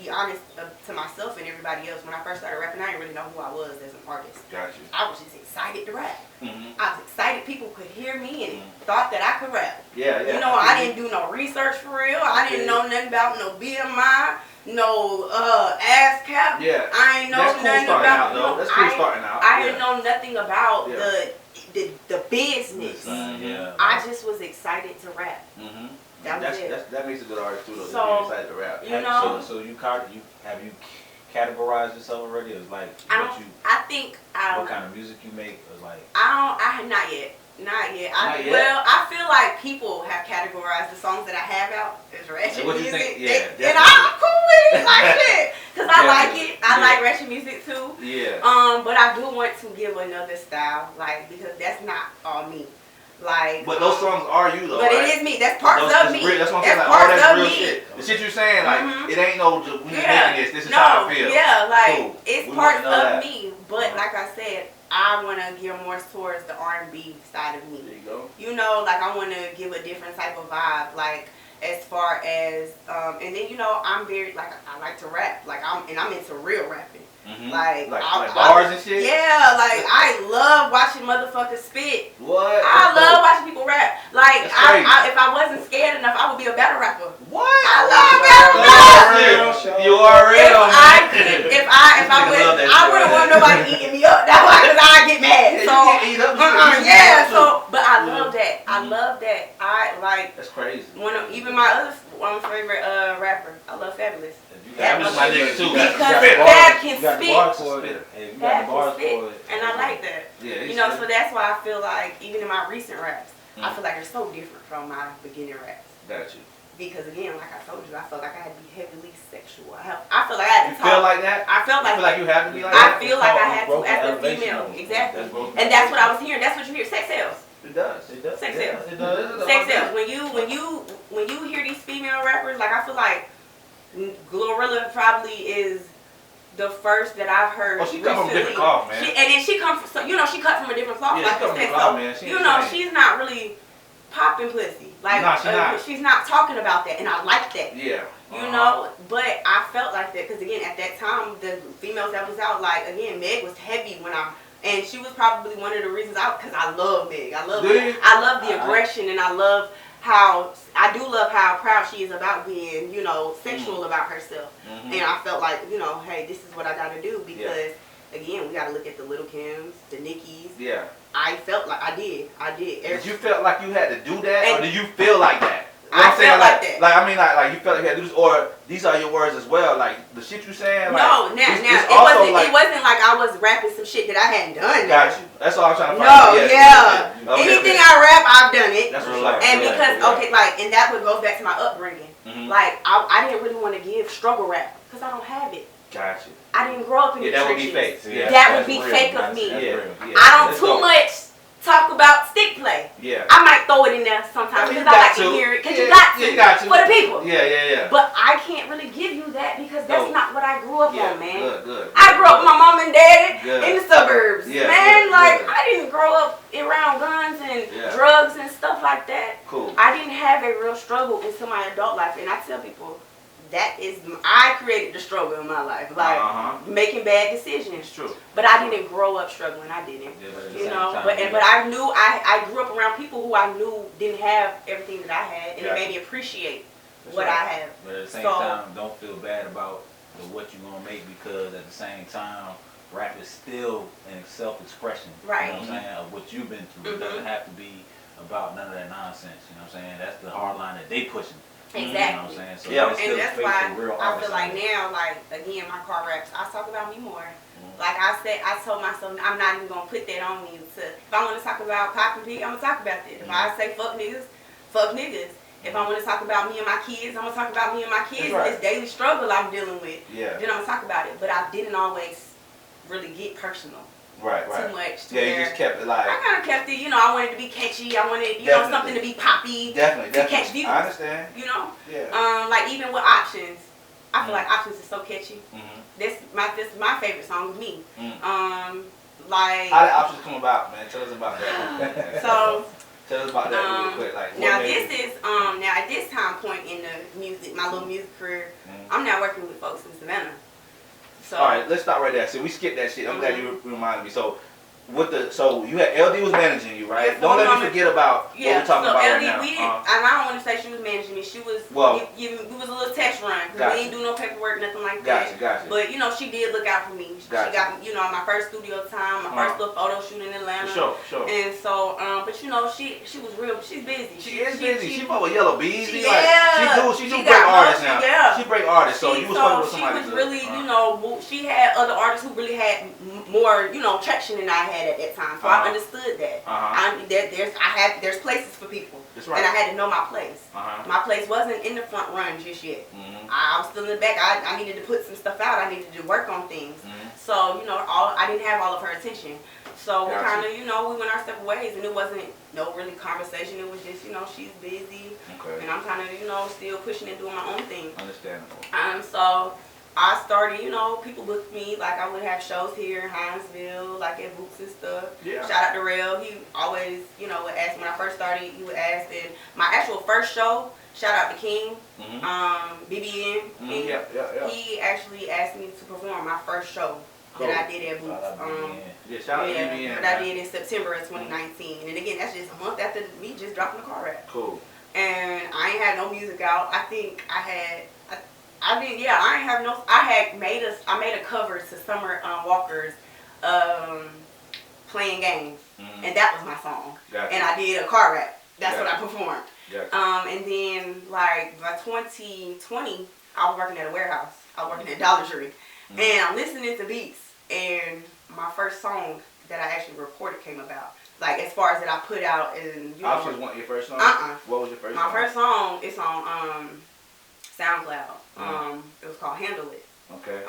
[SPEAKER 2] be honest to myself and everybody else. When I first started rapping, I didn't really know who I was as an artist.
[SPEAKER 1] Got you.
[SPEAKER 2] I was just excited to rap. I was excited people could hear me and thought that I could rap.
[SPEAKER 1] Yeah.
[SPEAKER 2] I didn't do no research for real. I didn't know nothing about no BMI, no ASCAP.
[SPEAKER 1] Yeah.
[SPEAKER 2] I ain't know nothing about.
[SPEAKER 1] That's cool starting out.
[SPEAKER 2] I didn't know nothing about the business. I just was excited to rap.
[SPEAKER 1] That makes a good artist too, though.
[SPEAKER 2] So,
[SPEAKER 1] being excited to rap.
[SPEAKER 3] So have you categorized yourself already as like what kind of music you make, or like?
[SPEAKER 2] Not yet. Well, I feel like people have categorized the songs that I have out as ratchet music. And I'm cool with it, like shit. Because I like it. I like ratchet music too.
[SPEAKER 1] Yeah.
[SPEAKER 2] But I do want to give another style, because that's not all me.
[SPEAKER 1] But those songs are you though.
[SPEAKER 2] But right? It is me. That's parts of me.
[SPEAKER 1] That's what I'm saying. That's real shit. The shit you're saying, it ain't no we making this is how I feel.
[SPEAKER 2] Yeah,
[SPEAKER 1] cool.
[SPEAKER 2] It's parts of me. But like I said, I want to gear more towards the R&B side of me.
[SPEAKER 1] There you go.
[SPEAKER 2] I want to give a different type of vibe, as far as, and then I'm very I like to rap, I'm into real rapping. Like
[SPEAKER 1] bars and shit?
[SPEAKER 2] Yeah, I love watching motherfuckers spit.
[SPEAKER 1] What?
[SPEAKER 2] I love watching people rap. If I wasn't scared enough, I would be a better rapper.
[SPEAKER 1] What?
[SPEAKER 2] I love battle rap.
[SPEAKER 1] You are real, man.
[SPEAKER 2] If I wouldn't want nobody eating me up. That's why, because I get mad. But I love that. I love that.
[SPEAKER 1] That's crazy.
[SPEAKER 2] Even my favorite rapper, I love Fabulous.
[SPEAKER 1] Fabulous my nigga too.
[SPEAKER 2] Because Fab can spit.
[SPEAKER 3] Fab can spit.
[SPEAKER 2] And I like that.
[SPEAKER 1] Yeah,
[SPEAKER 2] so that's why I feel like, even in my recent raps, I feel like they're so different from my beginning raps.
[SPEAKER 1] Got you.
[SPEAKER 2] Because again, like I told you, I felt like I had to be heavily sexual. I feel like I had to talk.
[SPEAKER 1] You feel like that?
[SPEAKER 2] I felt like.
[SPEAKER 1] You feel like you have to be like that?
[SPEAKER 2] I feel like I had to as a female. Exactly. And that's what I was hearing. That's what you hear. Sex sells.
[SPEAKER 1] It does.
[SPEAKER 2] Sex sells.
[SPEAKER 1] It does.
[SPEAKER 2] Sex sells. When you hear these female rappers, I feel like Glorilla probably is the first that I've heard.
[SPEAKER 1] Oh, she come from a different cloth, man.
[SPEAKER 2] And then she comes from, she cut from a different cloth.
[SPEAKER 1] Yeah, she come from a cloth, man.
[SPEAKER 2] She's not really popping pussy. She's not talking about that, and I like that.
[SPEAKER 1] Yeah.
[SPEAKER 2] But I felt like that because again, at that time, the females that was out, again, Meg was heavy And she was probably one of the reasons because I love Meg. I love the aggression, and I love how proud she is about being, sexual about herself. And I felt like, hey, this is what I got to do because, again, we got to look at the Little Kims, the Nickies.
[SPEAKER 1] Yeah.
[SPEAKER 2] I felt like I did.
[SPEAKER 1] Did you feel like you had to do that, or did you feel like that? You know
[SPEAKER 2] I
[SPEAKER 1] what I'm saying?
[SPEAKER 2] felt like that.
[SPEAKER 1] Like you felt like you had to do this, or these are your words as well. Like the shit you saying. Like,
[SPEAKER 2] no, it wasn't like I was rapping some shit that I hadn't done.
[SPEAKER 1] Got you. That's all I'm trying to find
[SPEAKER 2] out.
[SPEAKER 1] No,
[SPEAKER 2] yeah. Anything I rap, I've done it.
[SPEAKER 1] That's real life.
[SPEAKER 2] And because and that would go back to my upbringing. Like I didn't really want to give struggle rap because I don't have it.
[SPEAKER 1] Got you.
[SPEAKER 2] I didn't grow up in the
[SPEAKER 1] that
[SPEAKER 2] trenches.
[SPEAKER 1] would be fake.
[SPEAKER 2] That would be fake of me. I don't too much talk about stick play.
[SPEAKER 1] Yeah.
[SPEAKER 2] I might throw it in there sometimes because I like to hear it. Because you got to. For the people.
[SPEAKER 1] Yeah.
[SPEAKER 2] But I can't really give you that because that's not what I grew up on, man.
[SPEAKER 1] Good.
[SPEAKER 2] I grew up with my mom and dad in the suburbs.
[SPEAKER 1] Yeah,
[SPEAKER 2] man, I didn't grow up around guns and drugs and stuff like that.
[SPEAKER 1] Cool.
[SPEAKER 2] I didn't have a real struggle into my adult life. And I tell people, I created the struggle in my life, making bad decisions.
[SPEAKER 1] True.
[SPEAKER 2] But I didn't grow up struggling. I didn't, But I knew I grew up around people who I knew didn't have everything that I had, and it made me appreciate what I have.
[SPEAKER 3] But at the same time, don't feel bad about what you're gonna make because at the same time, rap is still an self-expression.
[SPEAKER 2] Right.
[SPEAKER 3] You know what I'm saying? Of what you've been through. It doesn't have to be about none of that nonsense. You know what I'm saying? That's the hard line that they pushing.
[SPEAKER 2] Exactly.
[SPEAKER 3] You know what I'm saying? So
[SPEAKER 2] and that's why I feel like now, again, my car raps, I talk about me more. Like I said, I told myself I'm not even gonna put that on me. If I want to talk about Pop and P, I'm gonna talk about that. If I say fuck niggas, fuck niggas. If I want to talk about me and my kids, I'm gonna talk about me and my kids. This daily struggle I'm dealing with.
[SPEAKER 1] Yeah.
[SPEAKER 2] Then I'm gonna talk about it. But I didn't always really get personal.
[SPEAKER 1] Right.
[SPEAKER 2] Too much.
[SPEAKER 1] You just kept it like.
[SPEAKER 2] I kind of kept it. I wanted to be catchy. I wanted, something to be poppy.
[SPEAKER 1] Definitely.
[SPEAKER 2] To catch views.
[SPEAKER 1] I understand.
[SPEAKER 2] Yeah. Like even with Options, I feel like Options is so catchy. This is my favorite song of me. Like.
[SPEAKER 1] How did Options come about, man? Tell us about that. Tell us about that real quick. Like.
[SPEAKER 2] Now at this time point in the music, my little music career, I'm now working with folks in Savannah. So,
[SPEAKER 1] all right, let's stop right there. So we skipped that shit. I'm glad you reminded me. So you had LD was managing you, right? Don't let me forget about what we're talking about right now.
[SPEAKER 2] And I don't want to say she was managing me. She was. We was a little test run because we didn't do no paperwork, nothing like that.
[SPEAKER 1] Gotcha.
[SPEAKER 2] But she did look out for me. She got my first studio time, my first little photo shoot in Atlanta.
[SPEAKER 1] Sure.
[SPEAKER 2] And so, but she was real. She's busy.
[SPEAKER 1] She is busy. She fuck with Yellow Bees.
[SPEAKER 2] Yeah.
[SPEAKER 1] She do break artists now.
[SPEAKER 2] Yeah.
[SPEAKER 1] She break artists. So you was fucking with somebody.
[SPEAKER 2] She was really, she had other artists who really had more, traction than I had at that time. So I understood that. There's places for people.
[SPEAKER 1] That's right.
[SPEAKER 2] And I had to know my place. My place wasn't in the front run just yet. I was still in the back. I needed to put some stuff out. I needed to work on things. So, I didn't have all of her attention. So we kind of, we went our separate ways, and it wasn't no really conversation. It was just, she's busy, and I'm kind of, still pushing and doing my own thing.
[SPEAKER 1] Understandable.
[SPEAKER 2] So I started, people booked me, like I would have shows here in Hinesville, like at Boots and stuff.
[SPEAKER 1] Yeah.
[SPEAKER 2] Shout out to Rail. He always, would ask, when I first started, he would ask, and my actual first show, shout out to King, BBN. He actually asked me to perform my first show that I did at Boots.
[SPEAKER 1] Shout out to BBN.
[SPEAKER 2] That I did in September of 2019. And again, that's just a month after me just dropping the car rap.
[SPEAKER 1] Cool.
[SPEAKER 2] And I ain't had no music out. I think I made a cover to Summer Walker's Playing Games, and that was my song.
[SPEAKER 1] Gotcha.
[SPEAKER 2] And I did a car rap. That's what I performed.
[SPEAKER 1] Gotcha.
[SPEAKER 2] And then by 2020, I was working at a warehouse. I was working at Dollar Tree, and I'm listening to beats, and my first song that I actually recorded came about. Like as far as that I put out, and
[SPEAKER 1] Options wasn't your first song? What was your first song?
[SPEAKER 2] My first song is on SoundCloud. It was called Handle It.
[SPEAKER 1] Okay.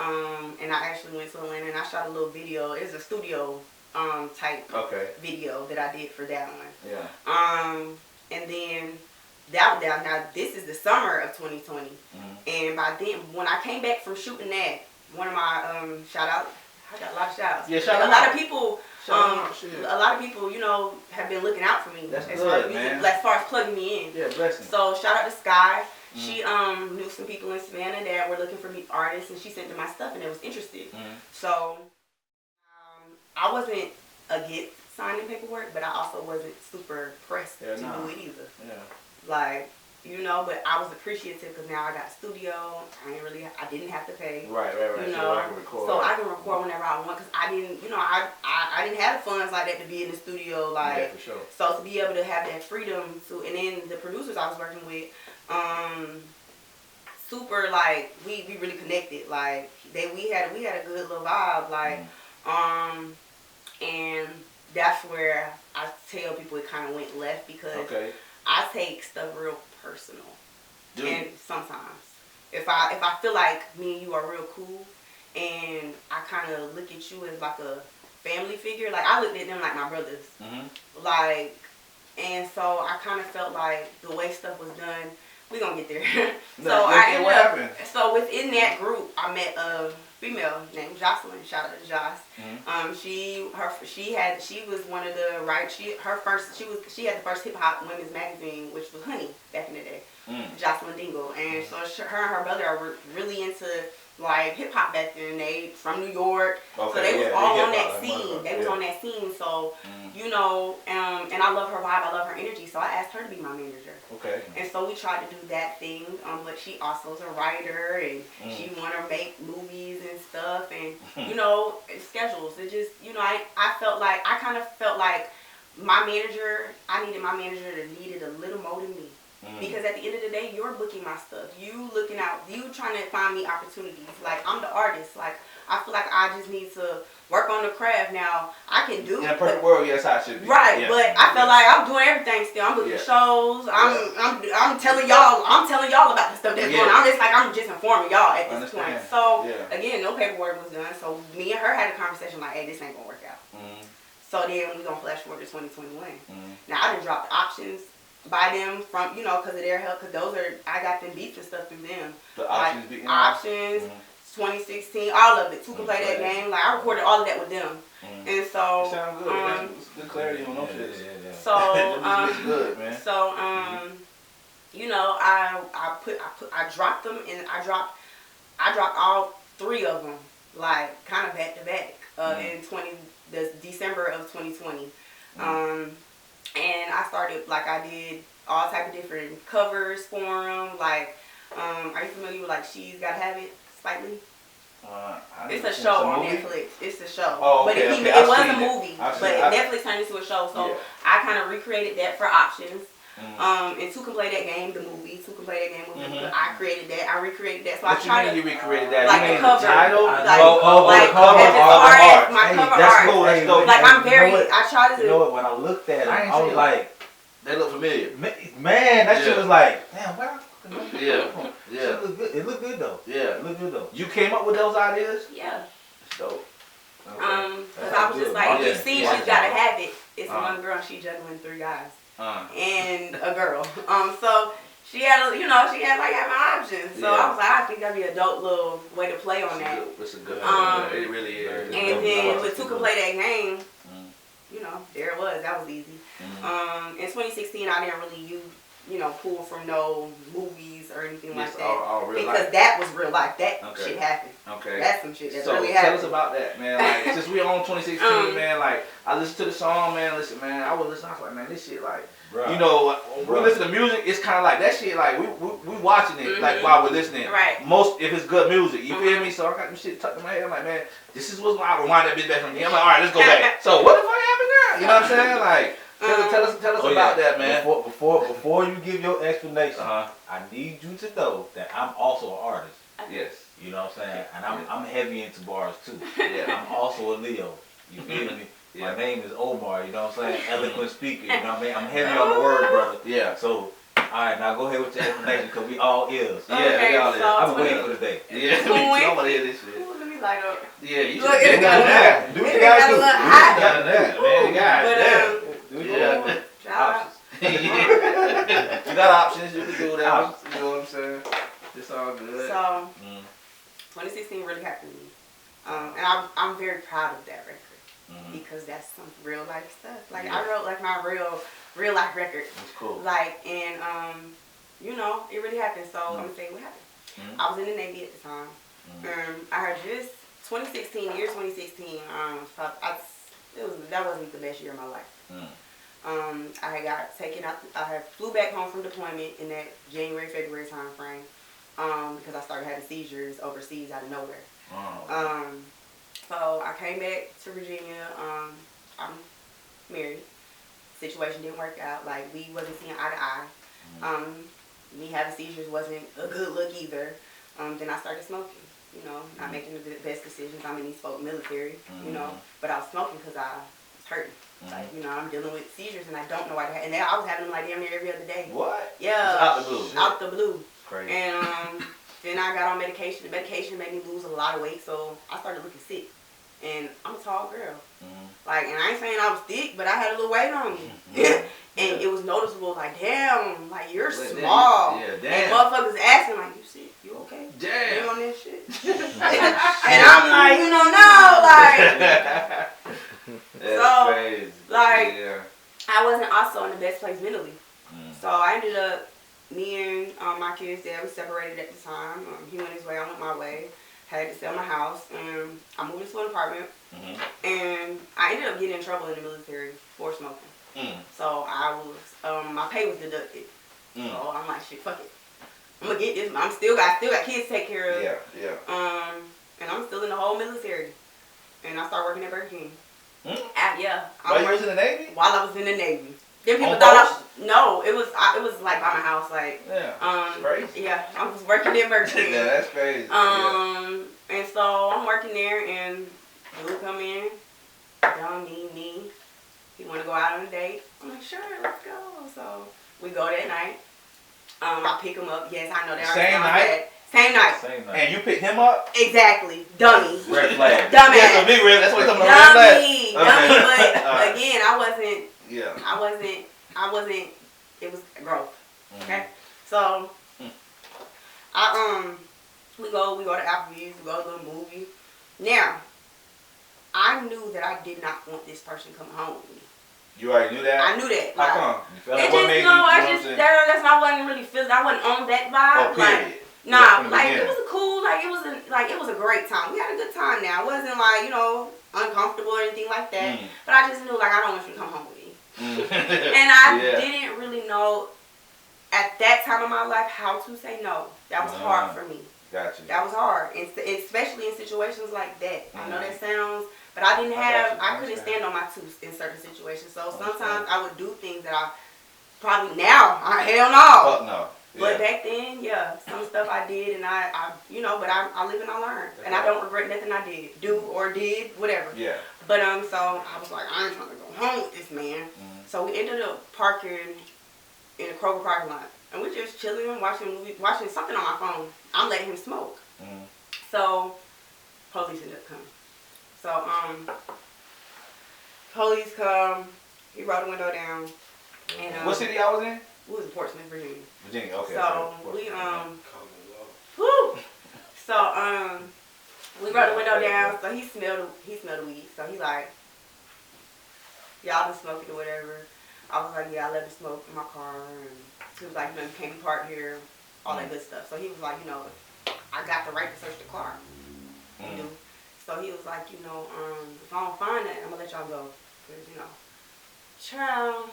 [SPEAKER 2] And I actually went to Atlanta and I shot a little video. It's a studio type video that I did for that one.
[SPEAKER 1] Yeah.
[SPEAKER 2] And then now this is the summer of 2020. And by then, when I came back from shooting that, one of my shout out, I got a lot of shout outs.
[SPEAKER 1] Yeah, shout out.
[SPEAKER 2] A lot of people. A lot of people, have been looking out for me.
[SPEAKER 1] That's good, man.
[SPEAKER 2] As far as plugging me in.
[SPEAKER 1] Yeah, blessing.
[SPEAKER 2] So shout out to Sky. She knew some people in Savannah that were looking for artists, and she sent them my stuff, and they was interested. So I wasn't against signing paperwork, but I also wasn't super pressed to do it either.
[SPEAKER 1] Yeah.
[SPEAKER 2] Like, you know, but I was appreciative because now I got a studio. I didn't have to pay.
[SPEAKER 1] Right.
[SPEAKER 2] You know, so I can record whenever I want because I didn't, you know, I didn't have the funds like that to be in the studio. Like,
[SPEAKER 1] yeah, for sure.
[SPEAKER 2] So to be able to have that freedom to, and then the producers I was working with, super like we really connected. Like we had a good little vibe. Like, and that's where I tell people it kind of went left because I take stuff real personal. And sometimes if I feel like me and you are real cool and I kind of look at you as like a family figure, like I looked at them like my brothers. Like, and so I kind of felt like the way stuff was done, we gonna get there. So within that group I met a female named Jocelyn. Shout out to Joss. She was one of the she had the first hip hop women's magazine, which was Honey back in the day. Jocelyn Dingle, and so her and her brother are really into like hip hop back then. They from New York, so they was all on that scene. They was on that scene, so you know, and I love her vibe. I love her energy. So I asked her to be my manager. And so we tried to do that thing, but she also is a writer, and she want to make movies and stuff, and you know, schedules. It just, you know, I kind of felt like I needed my manager to lead it a little more than me. Because at the end of the day, you're booking my stuff. You looking out. You trying to find me opportunities. Like, I'm the artist. Like, I feel like I just need to work on the craft. Now, I can do it.
[SPEAKER 1] In a perfect world, yes, I should be.
[SPEAKER 2] Right, but I feel like I'm doing everything still. I'm booking shows. I'm telling y'all about the stuff that's going on. I'm just informing y'all at this point. So, again, no paperwork was done. So, me and her had a conversation like, hey, this ain't going to work out. So, then we're going to flash forward to 2021. Now, I done dropped the options by them from, you know, because of their help, because I got them beats and stuff through them.
[SPEAKER 1] The options,
[SPEAKER 2] like, options, 2016, all of it. Two can play that game. Like, I recorded all of that with them. And so,
[SPEAKER 1] it sounds good. Good clarity on those shit.
[SPEAKER 2] So,
[SPEAKER 1] good, man.
[SPEAKER 2] So, you know, I dropped them, and I dropped all three of them, like, kind of back to back, in December of 2020. And I started, like, I did all type of different covers for them. Like, are you familiar with, like, She's Gotta Have It, Spike Lee? It's a show on Netflix. It's a show.
[SPEAKER 1] Oh,
[SPEAKER 2] okay. But it was a movie. But Netflix turned into a show. So I kind of recreated that for options. And Two Can Play That Game, the movie. Two Can Play That Game movie. I created that. I recreated that. So
[SPEAKER 1] what
[SPEAKER 2] I tried
[SPEAKER 1] to. You recreated that?
[SPEAKER 2] Like
[SPEAKER 1] you
[SPEAKER 2] the cover.
[SPEAKER 1] The title?
[SPEAKER 2] Like, my cover art.
[SPEAKER 1] That's dope.
[SPEAKER 2] Like, I'm very, I tried to.
[SPEAKER 3] You know what, when I looked at it, I was like,
[SPEAKER 1] they look familiar.
[SPEAKER 3] Man, that shit was like, damn, where?
[SPEAKER 1] Yeah.
[SPEAKER 3] It looked good. It looked good though.
[SPEAKER 1] Yeah.
[SPEAKER 3] It looked good though.
[SPEAKER 1] You came up with those ideas?
[SPEAKER 2] Yeah.
[SPEAKER 1] It's dope.
[SPEAKER 2] Because I was just like, you see, She's Gotta Have It. It's one girl, she juggling 3 guys. And a girl. So she had like having options. So I was like, I think that'd be a dope little way to play on that.
[SPEAKER 1] It's a good it really is.
[SPEAKER 2] And then with Two Can Play That Game, you know, there it was. That was easy. In 2016, I didn't really pull from no movies or anything like that.
[SPEAKER 1] All real
[SPEAKER 2] because
[SPEAKER 1] life.
[SPEAKER 2] That was real life. That shit happened.
[SPEAKER 1] Okay.
[SPEAKER 2] That's some shit that really happened.
[SPEAKER 1] Tell us about that, man. Like, since we on 2016, man, like, I listened to the song, man. Listen, man, I was like, man, this shit, like, you know, when we listen to music, it's kind of like that shit, like, we watching it, like, while we're listening.
[SPEAKER 2] Right.
[SPEAKER 1] If it's good music, you feel me? So I got this shit tucked in my head. I'm like, man, this is what's I rewind that bitch back from me. I'm like, all right, let's go back. So what the fuck happened there? You know what I'm saying? Like, tell us about that, man.
[SPEAKER 3] Before you give your explanation, I need you to know that I'm also an artist.
[SPEAKER 1] Yes.
[SPEAKER 3] You know what I'm saying? And I'm heavy into bars too.
[SPEAKER 1] Yeah.
[SPEAKER 3] I'm also a Leo. You feel me? My name is Omar, you know what I'm saying? Eloquent speaker, you know what I mean? I'm heavy on the word, brother.
[SPEAKER 1] Yeah.
[SPEAKER 3] So, alright, now go ahead with your explanation because we all is.
[SPEAKER 2] Okay,
[SPEAKER 1] we all is.
[SPEAKER 3] I'm waiting for the day.
[SPEAKER 1] Yeah, I want to hear this shit.
[SPEAKER 2] Let me light up.
[SPEAKER 1] Yeah, you
[SPEAKER 2] Look,
[SPEAKER 1] should
[SPEAKER 2] it got
[SPEAKER 1] that.
[SPEAKER 3] Do what you gotta do.
[SPEAKER 1] Man, guys,
[SPEAKER 3] do what you gotta do.
[SPEAKER 2] Options.
[SPEAKER 1] You got options, you can do whatever. You know what I'm saying? It's all good.
[SPEAKER 2] So, 2016 really happened to me. And I'm very proud of that record. Because that's some real life stuff. Like, I wrote like my real life record.
[SPEAKER 1] That's cool.
[SPEAKER 2] Like, and you know, it really happened. So I'm gonna say what happened. I was in the Navy at the time. I heard just 2016. that wasn't the best year of my life.
[SPEAKER 1] Mm.
[SPEAKER 2] I had got taken out. I had flew back home from deployment in that January, February time frame because I started having seizures overseas out of nowhere.
[SPEAKER 1] Oh.
[SPEAKER 2] So I came back to Virginia. I'm married. Situation didn't work out. Like, we wasn't seeing eye to eye. Me having seizures wasn't a good look either. Then I started smoking. You know, not making the best decisions. I'm in East Folk military. You know, but I was smoking because I was hurting. Like, you know, I'm dealing with seizures and I don't know why. And then I was having them like damn near every other day.
[SPEAKER 1] What?
[SPEAKER 2] Yeah.
[SPEAKER 1] It's out the blue.
[SPEAKER 2] Out the blue.
[SPEAKER 1] Crazy.
[SPEAKER 2] And then I got on medication. The medication made me lose a lot of weight, so I started looking sick. And I'm a tall girl. Like, and I ain't saying I was thick, but I had a little weight on me. And it was noticeable, like, damn, like, you're small.
[SPEAKER 1] Yeah, damn.
[SPEAKER 2] And motherfuckers asking, like, you sick? You okay?
[SPEAKER 1] Damn.
[SPEAKER 2] You on that shit? And I'm like, you don't know, like.
[SPEAKER 1] That's crazy.
[SPEAKER 2] Like,
[SPEAKER 1] yeah.
[SPEAKER 2] I wasn't also in the best place mentally. So I ended up, me and my kid's dad, we separated at the time. He went his way, I went my way. Had to sell my house, and I moved into an apartment. And I ended up getting in trouble in the military for smoking. So I was, my pay was deducted. So I'm like, shit, fuck it. I'm gonna get this. I still got kids to take care of.
[SPEAKER 1] Yeah.
[SPEAKER 2] And I'm still in the whole military. And I started working at Burger King. Yeah.
[SPEAKER 1] While you was in the Navy?
[SPEAKER 2] While I was in the Navy. Then people
[SPEAKER 1] On
[SPEAKER 2] thought no, it was like by my house, like
[SPEAKER 1] crazy.
[SPEAKER 2] Yeah, I was working at Burger King.
[SPEAKER 1] Yeah, that's crazy.
[SPEAKER 2] And so I'm working there, and dude come in, young me. He want to go out on a date. I'm like, sure, let's go. So we go that night. I pick him up. Yes, I know that.
[SPEAKER 1] Same night.
[SPEAKER 2] Same night.
[SPEAKER 1] And you picked him up?
[SPEAKER 2] Exactly. Dummy.
[SPEAKER 1] Red flag.
[SPEAKER 2] Dumbass.
[SPEAKER 1] Yeah, so big red. That's what you're talking about.
[SPEAKER 2] Dummy.
[SPEAKER 1] Okay.
[SPEAKER 2] But again, I wasn't.
[SPEAKER 1] Yeah.
[SPEAKER 2] I wasn't. It was growth. Okay. So, we go to Applebee's. We go to a movie. Now, I knew that I did not want this person coming home with me.
[SPEAKER 1] You already knew that?
[SPEAKER 2] I knew that.
[SPEAKER 1] How come? You felt like
[SPEAKER 2] It
[SPEAKER 1] what
[SPEAKER 2] just
[SPEAKER 1] made
[SPEAKER 2] no.
[SPEAKER 1] you,
[SPEAKER 2] I just that's I wasn't really feeling. I wasn't on that vibe.
[SPEAKER 1] Oh, period.
[SPEAKER 2] Like, nah,
[SPEAKER 1] from the
[SPEAKER 2] like
[SPEAKER 1] beginning.
[SPEAKER 2] it was a cool. It was a great time. We had a good time. Now it wasn't like uncomfortable or anything like that. But I just knew like I don't want you to come home with me. And I didn't really know at that time of my life how to say no. That was hard for me.
[SPEAKER 1] Gotcha.
[SPEAKER 2] That was hard, and especially in situations like that. I know that sounds, but I didn't have. I couldn't stand on my two in certain situations. So sometimes I would do things that I probably now hell no.
[SPEAKER 1] Fuck no.
[SPEAKER 2] But back then, some stuff I did, and I but I live and I learn, and I don't regret nothing I did, whatever.
[SPEAKER 1] Yeah.
[SPEAKER 2] But so I was like, I ain't trying to go home with this man. So we ended up parking in the Kroger parking lot, and we're just chilling, watching a movie, watching something on my phone. I'm letting him smoke. So police ended up coming. So police come. He rolled the window down. And
[SPEAKER 1] what city I was in?
[SPEAKER 2] We was in Portsmouth, Virginia.
[SPEAKER 1] Virginia, okay.
[SPEAKER 2] So we whoo. So we rolled the window down. So he smelled the weed. So he like, y'all been smoking or whatever. I was like, yeah, I let him smoke in my car. And he was like, you can't be parked here, all that good stuff. So he was like, I got the right to search the car. You know? So he was like, if I don't find that, I'm gonna let y'all go. Cause child.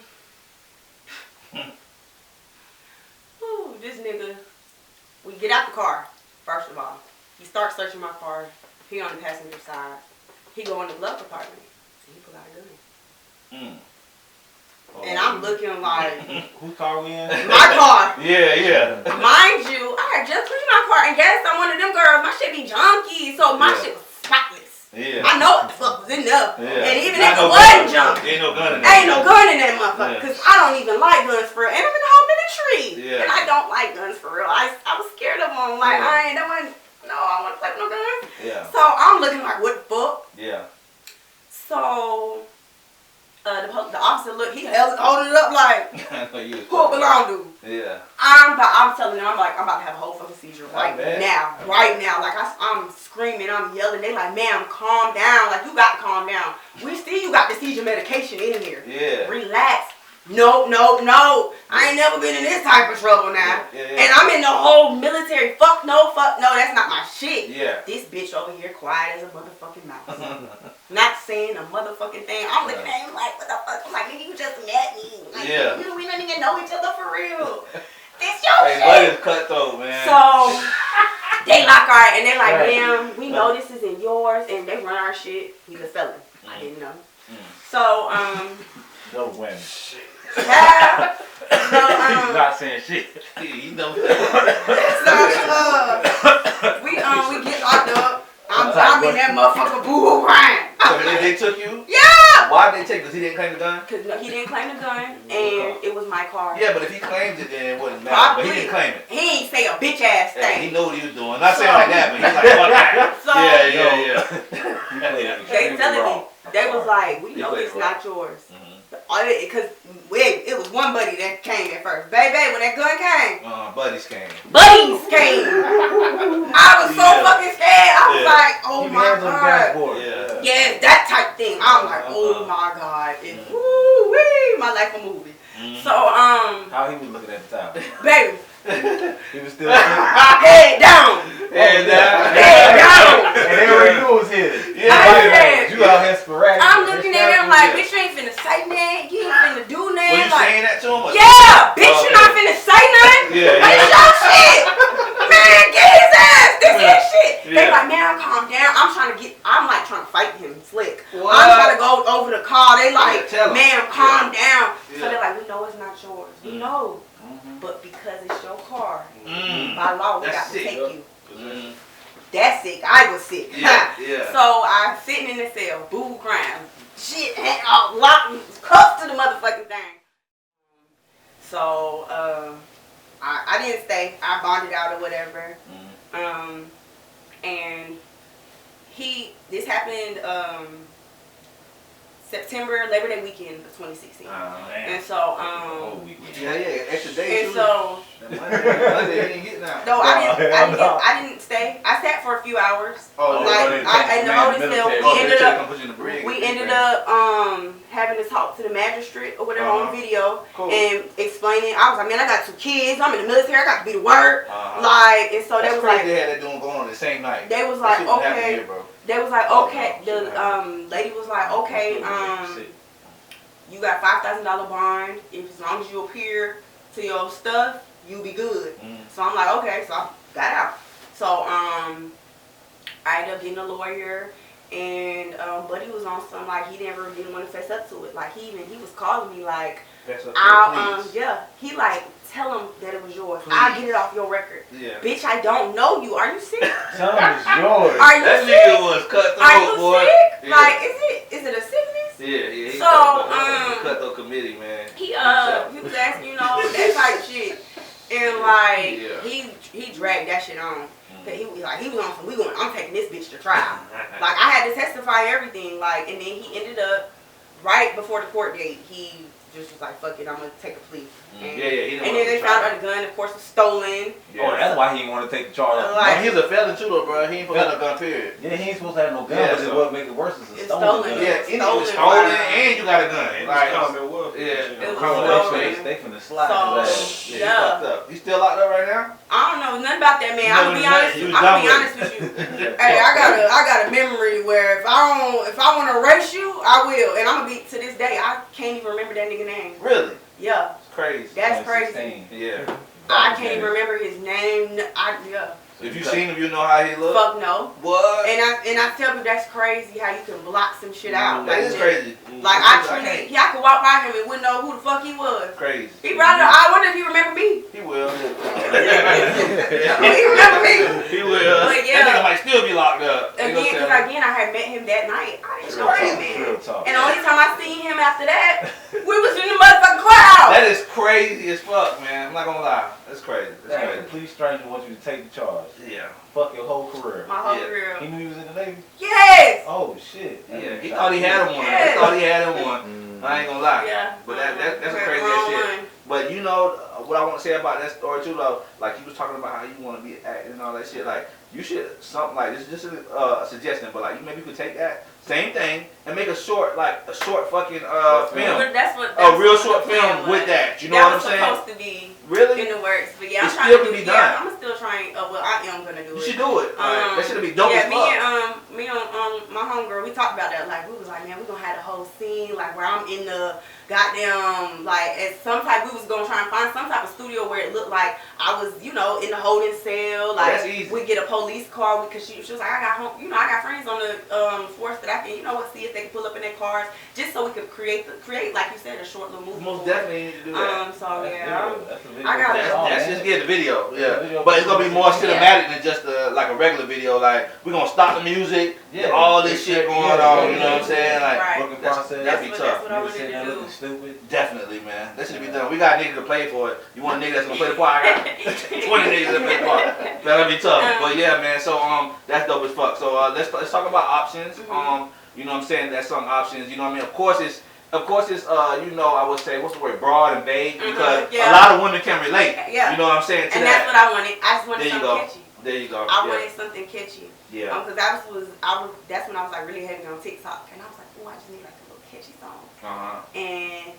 [SPEAKER 2] Whew, this nigga, we get out the car, first of all. He starts searching my car. He on the passenger side. He go in the glove compartment. And he pull out a gun. And I'm looking like...
[SPEAKER 3] Whose car we in?
[SPEAKER 2] My car.
[SPEAKER 1] Yeah.
[SPEAKER 2] Mind you, I had just cleaned my car. And guess I'm one of them girls. My shit be junky. So my shit was spotless.
[SPEAKER 1] Yeah.
[SPEAKER 2] I know what the fuck was in there.
[SPEAKER 1] Yeah.
[SPEAKER 2] And even if it wasn't junky.
[SPEAKER 1] Ain't no gun in
[SPEAKER 2] there. Ain't no gun in that motherfucker. Because I don't even like guns for real. And I'm in the whole military.
[SPEAKER 1] Yeah.
[SPEAKER 2] And I don't like guns for real. I was scared of them. Like, I want to play with no guns.
[SPEAKER 1] Yeah.
[SPEAKER 2] So I'm looking like, what the fuck?
[SPEAKER 1] Yeah.
[SPEAKER 2] So... the officer looked, he holding it up like, who it belong to?
[SPEAKER 1] Yeah.
[SPEAKER 2] I'm telling them, I'm about to have a whole fucking seizure right now. Like I'm screaming, I'm yelling. They like, ma'am, calm down. Like, you got to calm down. We see you got the seizure medication in here.
[SPEAKER 1] Yeah.
[SPEAKER 2] Relax. No. I ain't never been in this type of trouble now.
[SPEAKER 1] Yeah.
[SPEAKER 2] And I'm in the whole military. Fuck no. That's not my shit.
[SPEAKER 1] Yeah.
[SPEAKER 2] This bitch over here quiet as a motherfucking mouse. Not saying a motherfucking thing. I'm looking at him like, what the fuck? I'm like, nigga, you just met me. Like,
[SPEAKER 1] Yeah.
[SPEAKER 2] We don't even know each other for real. It's your shit.
[SPEAKER 1] Buddy's cutthroat, man.
[SPEAKER 2] So they lock our, and they're like, ma'am, we know this isn't yours, and they run our shit. He's a felon. I didn't know. So,
[SPEAKER 3] No women.
[SPEAKER 2] yeah. So,
[SPEAKER 3] He's not saying shit.
[SPEAKER 1] You know.
[SPEAKER 2] So, we get locked up. I'm in that motherfucker boo crying.
[SPEAKER 1] So they took you?
[SPEAKER 2] Yeah.
[SPEAKER 1] Why did they take? Because he didn't claim the gun.
[SPEAKER 2] Because he didn't claim the gun, and it was my car.
[SPEAKER 1] Yeah, but if he claimed it, then it wouldn't matter.
[SPEAKER 2] Probably.
[SPEAKER 1] But he didn't claim it.
[SPEAKER 2] He ain't say a bitch ass
[SPEAKER 1] Yeah,
[SPEAKER 2] thing.
[SPEAKER 1] he knew what he was doing. Not saying like that, but he's like, fuck that.
[SPEAKER 2] So,
[SPEAKER 1] Yeah.
[SPEAKER 2] They telling me, they was like, we know it's not yours. Because it was one buddy that came at first. Baby, when that gun came.
[SPEAKER 1] Buddies came.
[SPEAKER 2] Buddies came. I was so fucking scared. I was like, oh my God. Yeah, that type thing. I'm like, oh my God. Woo-wee, my life a movie. So,
[SPEAKER 3] How he was looking at the time?
[SPEAKER 2] baby.
[SPEAKER 3] He was still
[SPEAKER 2] Head down.
[SPEAKER 1] Head down.
[SPEAKER 2] Head down.
[SPEAKER 3] And they already knew it was his.
[SPEAKER 2] Yeah.
[SPEAKER 3] You out here sporadic.
[SPEAKER 2] I'm looking at him like, bitch, you ain't finna say nothing. You ain't finna do nothing.
[SPEAKER 1] Were you
[SPEAKER 2] like,
[SPEAKER 1] saying that to him?
[SPEAKER 2] yeah, bitch, you not finna say nothing.
[SPEAKER 1] Yeah.
[SPEAKER 2] It's your shit. Man, get his ass. This is shit. They like, man, calm down. I'm trying to fight him slick.
[SPEAKER 1] What?
[SPEAKER 2] I'm trying to go over the car. They like,
[SPEAKER 1] Yeah,
[SPEAKER 2] man, calm down. So
[SPEAKER 1] Yeah.
[SPEAKER 2] they're like, we know it's not yours. We know. But because it's your car, by law, we got to take you. That's sick. I was sick.
[SPEAKER 1] Yeah.
[SPEAKER 2] So I'm sitting in the cell, boo crying. Shit, locked, cuffed to the motherfucking thing. So I didn't stay. I bonded out or whatever. And this happened September, Labor Day weekend of 2016. And so,
[SPEAKER 1] extra day.
[SPEAKER 2] and so,
[SPEAKER 1] Monday, he didn't get that.
[SPEAKER 2] no, I didn't stay. I sat for a few hours. In the holding cell, we ended up having to talk to the magistrate or whatever on video and explaining. I was like, man, I got 2 kids. I'm in the military. I got to be to work. And so they was like,
[SPEAKER 1] they had that doing going on the same night.
[SPEAKER 2] They was like, okay.
[SPEAKER 1] Here, bro.
[SPEAKER 2] They was like, okay. The lady was like, okay. You got $5,000 bond. As long as you appear to your stuff, you'll be good. So I'm like, okay. So I got out. So I ended up getting a lawyer, and Buddy was on some like he didn't want to face up to it. Like he was calling me like, he like, tell him that it was yours. Please. I'll get it off your record. Yeah. Bitch, I don't know you. Are you sick?
[SPEAKER 3] Tell him it's yours.
[SPEAKER 2] Are you
[SPEAKER 1] that
[SPEAKER 2] sick?
[SPEAKER 1] Nigga was cutthroat,
[SPEAKER 2] Are you
[SPEAKER 1] boy.
[SPEAKER 2] sick?
[SPEAKER 1] Yeah.
[SPEAKER 2] Like, is it a sickness?
[SPEAKER 1] Yeah.
[SPEAKER 2] So
[SPEAKER 1] cutthroat committee, man.
[SPEAKER 2] He was asking, that type shit, and like he dragged that shit on. He was on some. I'm taking this bitch to trial. Like I had to testify everything. Like, and then he ended up right before the court date. He just was like, fuck it, I'm gonna take a plea. And, and then they found out the gun, of course, was stolen.
[SPEAKER 3] Yeah. Oh, that's why he didn't want to take the charge.
[SPEAKER 2] Like,
[SPEAKER 1] he's a felon too, though, bro. He ain't supposed to have no gun, period.
[SPEAKER 3] Yeah, he ain't supposed to have no gun, but what make it worse is it's stolen gun.
[SPEAKER 1] Yeah, it was stolen and you got a gun. Like,
[SPEAKER 2] it was
[SPEAKER 3] they finna slide.
[SPEAKER 1] He fucked up. You still locked up right now?
[SPEAKER 2] I don't know nothing about that, man. I'm gonna be honest with you. Hey, I got a memory where if I want to erase you, I will. And I'm gonna be, to this day, I can't even remember that nigga name.
[SPEAKER 1] Really?
[SPEAKER 2] Yeah.
[SPEAKER 1] It's crazy.
[SPEAKER 2] That's crazy.
[SPEAKER 1] Yeah.
[SPEAKER 2] I can't even remember his name.
[SPEAKER 1] If you seen him, you know how he look?
[SPEAKER 2] Fuck no.
[SPEAKER 1] What?
[SPEAKER 2] And I tell you that's crazy how you can block some shit out.
[SPEAKER 1] That is crazy.
[SPEAKER 2] Like I could walk by him and wouldn't know who the fuck he was.
[SPEAKER 1] Crazy.
[SPEAKER 2] He probably. I wonder if he remember me.
[SPEAKER 1] He will.
[SPEAKER 2] He remember me.
[SPEAKER 1] He will.
[SPEAKER 2] But yeah.
[SPEAKER 1] That nigga might still be locked up.
[SPEAKER 2] Again, I had met him that night. I didn't know him, man. And the only time I seen him after that, we was in the motherfucking crowd.
[SPEAKER 1] That is crazy as fuck, man. I'm not gonna lie. That's crazy. That's crazy.
[SPEAKER 3] A complete stranger wants you to take the charge.
[SPEAKER 1] Yeah.
[SPEAKER 3] Fuck your whole career.
[SPEAKER 2] My whole career.
[SPEAKER 3] He knew he was in the Navy?
[SPEAKER 2] Yes!
[SPEAKER 3] Oh, shit.
[SPEAKER 1] Yeah, he thought he had him one. He thought he had him one. I ain't gonna lie.
[SPEAKER 2] Yeah.
[SPEAKER 1] But that's a crazy ass shit. But you know what I want to say about that story too, though. Like you was talking about how you want to be acting and all that shit. Like you should something like this. Just a suggestion, but like you maybe could take that same thing and make a short fucking film.
[SPEAKER 2] That's
[SPEAKER 1] a real short film with that. You know what I'm saying?
[SPEAKER 2] That was supposed to be
[SPEAKER 1] really
[SPEAKER 2] in the works, but yeah, I'm
[SPEAKER 1] it
[SPEAKER 2] trying
[SPEAKER 1] still
[SPEAKER 2] to
[SPEAKER 1] can
[SPEAKER 2] do.
[SPEAKER 1] be
[SPEAKER 2] Yeah,
[SPEAKER 1] done.
[SPEAKER 2] I'm still trying. Well, I am gonna do it.
[SPEAKER 1] You should do it. That should be dope
[SPEAKER 2] yeah,
[SPEAKER 1] as fuck.
[SPEAKER 2] me and my homegirl, we talked about that. Like we was like, man, we gonna have the whole scene like where I'm in the goddamn like at some type. We was gonna try and find some type of studio where it looked like I was, in the holding cell. Like
[SPEAKER 1] that's easy.
[SPEAKER 2] we get a police car because she was like, I got home, I got friends on the force that I can, see if they can pull up in their cars, just so we could create like you said, a short little movie.
[SPEAKER 1] Most definitely need to do that.
[SPEAKER 2] So yeah,
[SPEAKER 3] I
[SPEAKER 2] got
[SPEAKER 1] that's just get the video, but it's gonna be more cinematic than just like a regular video. Like we're gonna stop the music, all this shit going on. You know what I'm saying? Like that'd be tough.
[SPEAKER 2] That's what I wanted to do.
[SPEAKER 3] Stupid.
[SPEAKER 1] Definitely, man. That should be done. We got a nigga to play for it. You want a nigga that's gonna play the part? I got 20 niggas that play the part. That'll be tough. But yeah, man. So that's dope as fuck. So let's talk about options. You know what I'm saying? That's some options. You know what I mean? Of course it's I would say, what's the word, broad and vague, because a lot of women can relate.
[SPEAKER 2] Yeah.
[SPEAKER 1] You know what I'm saying?
[SPEAKER 2] And that's what I wanted. I just wanted something catchy.
[SPEAKER 1] There you go.
[SPEAKER 2] I wanted something catchy.
[SPEAKER 1] Yeah.
[SPEAKER 2] Because that's when I was like really heavy on TikTok, and I was like, oh, I just need like a little catchy song. And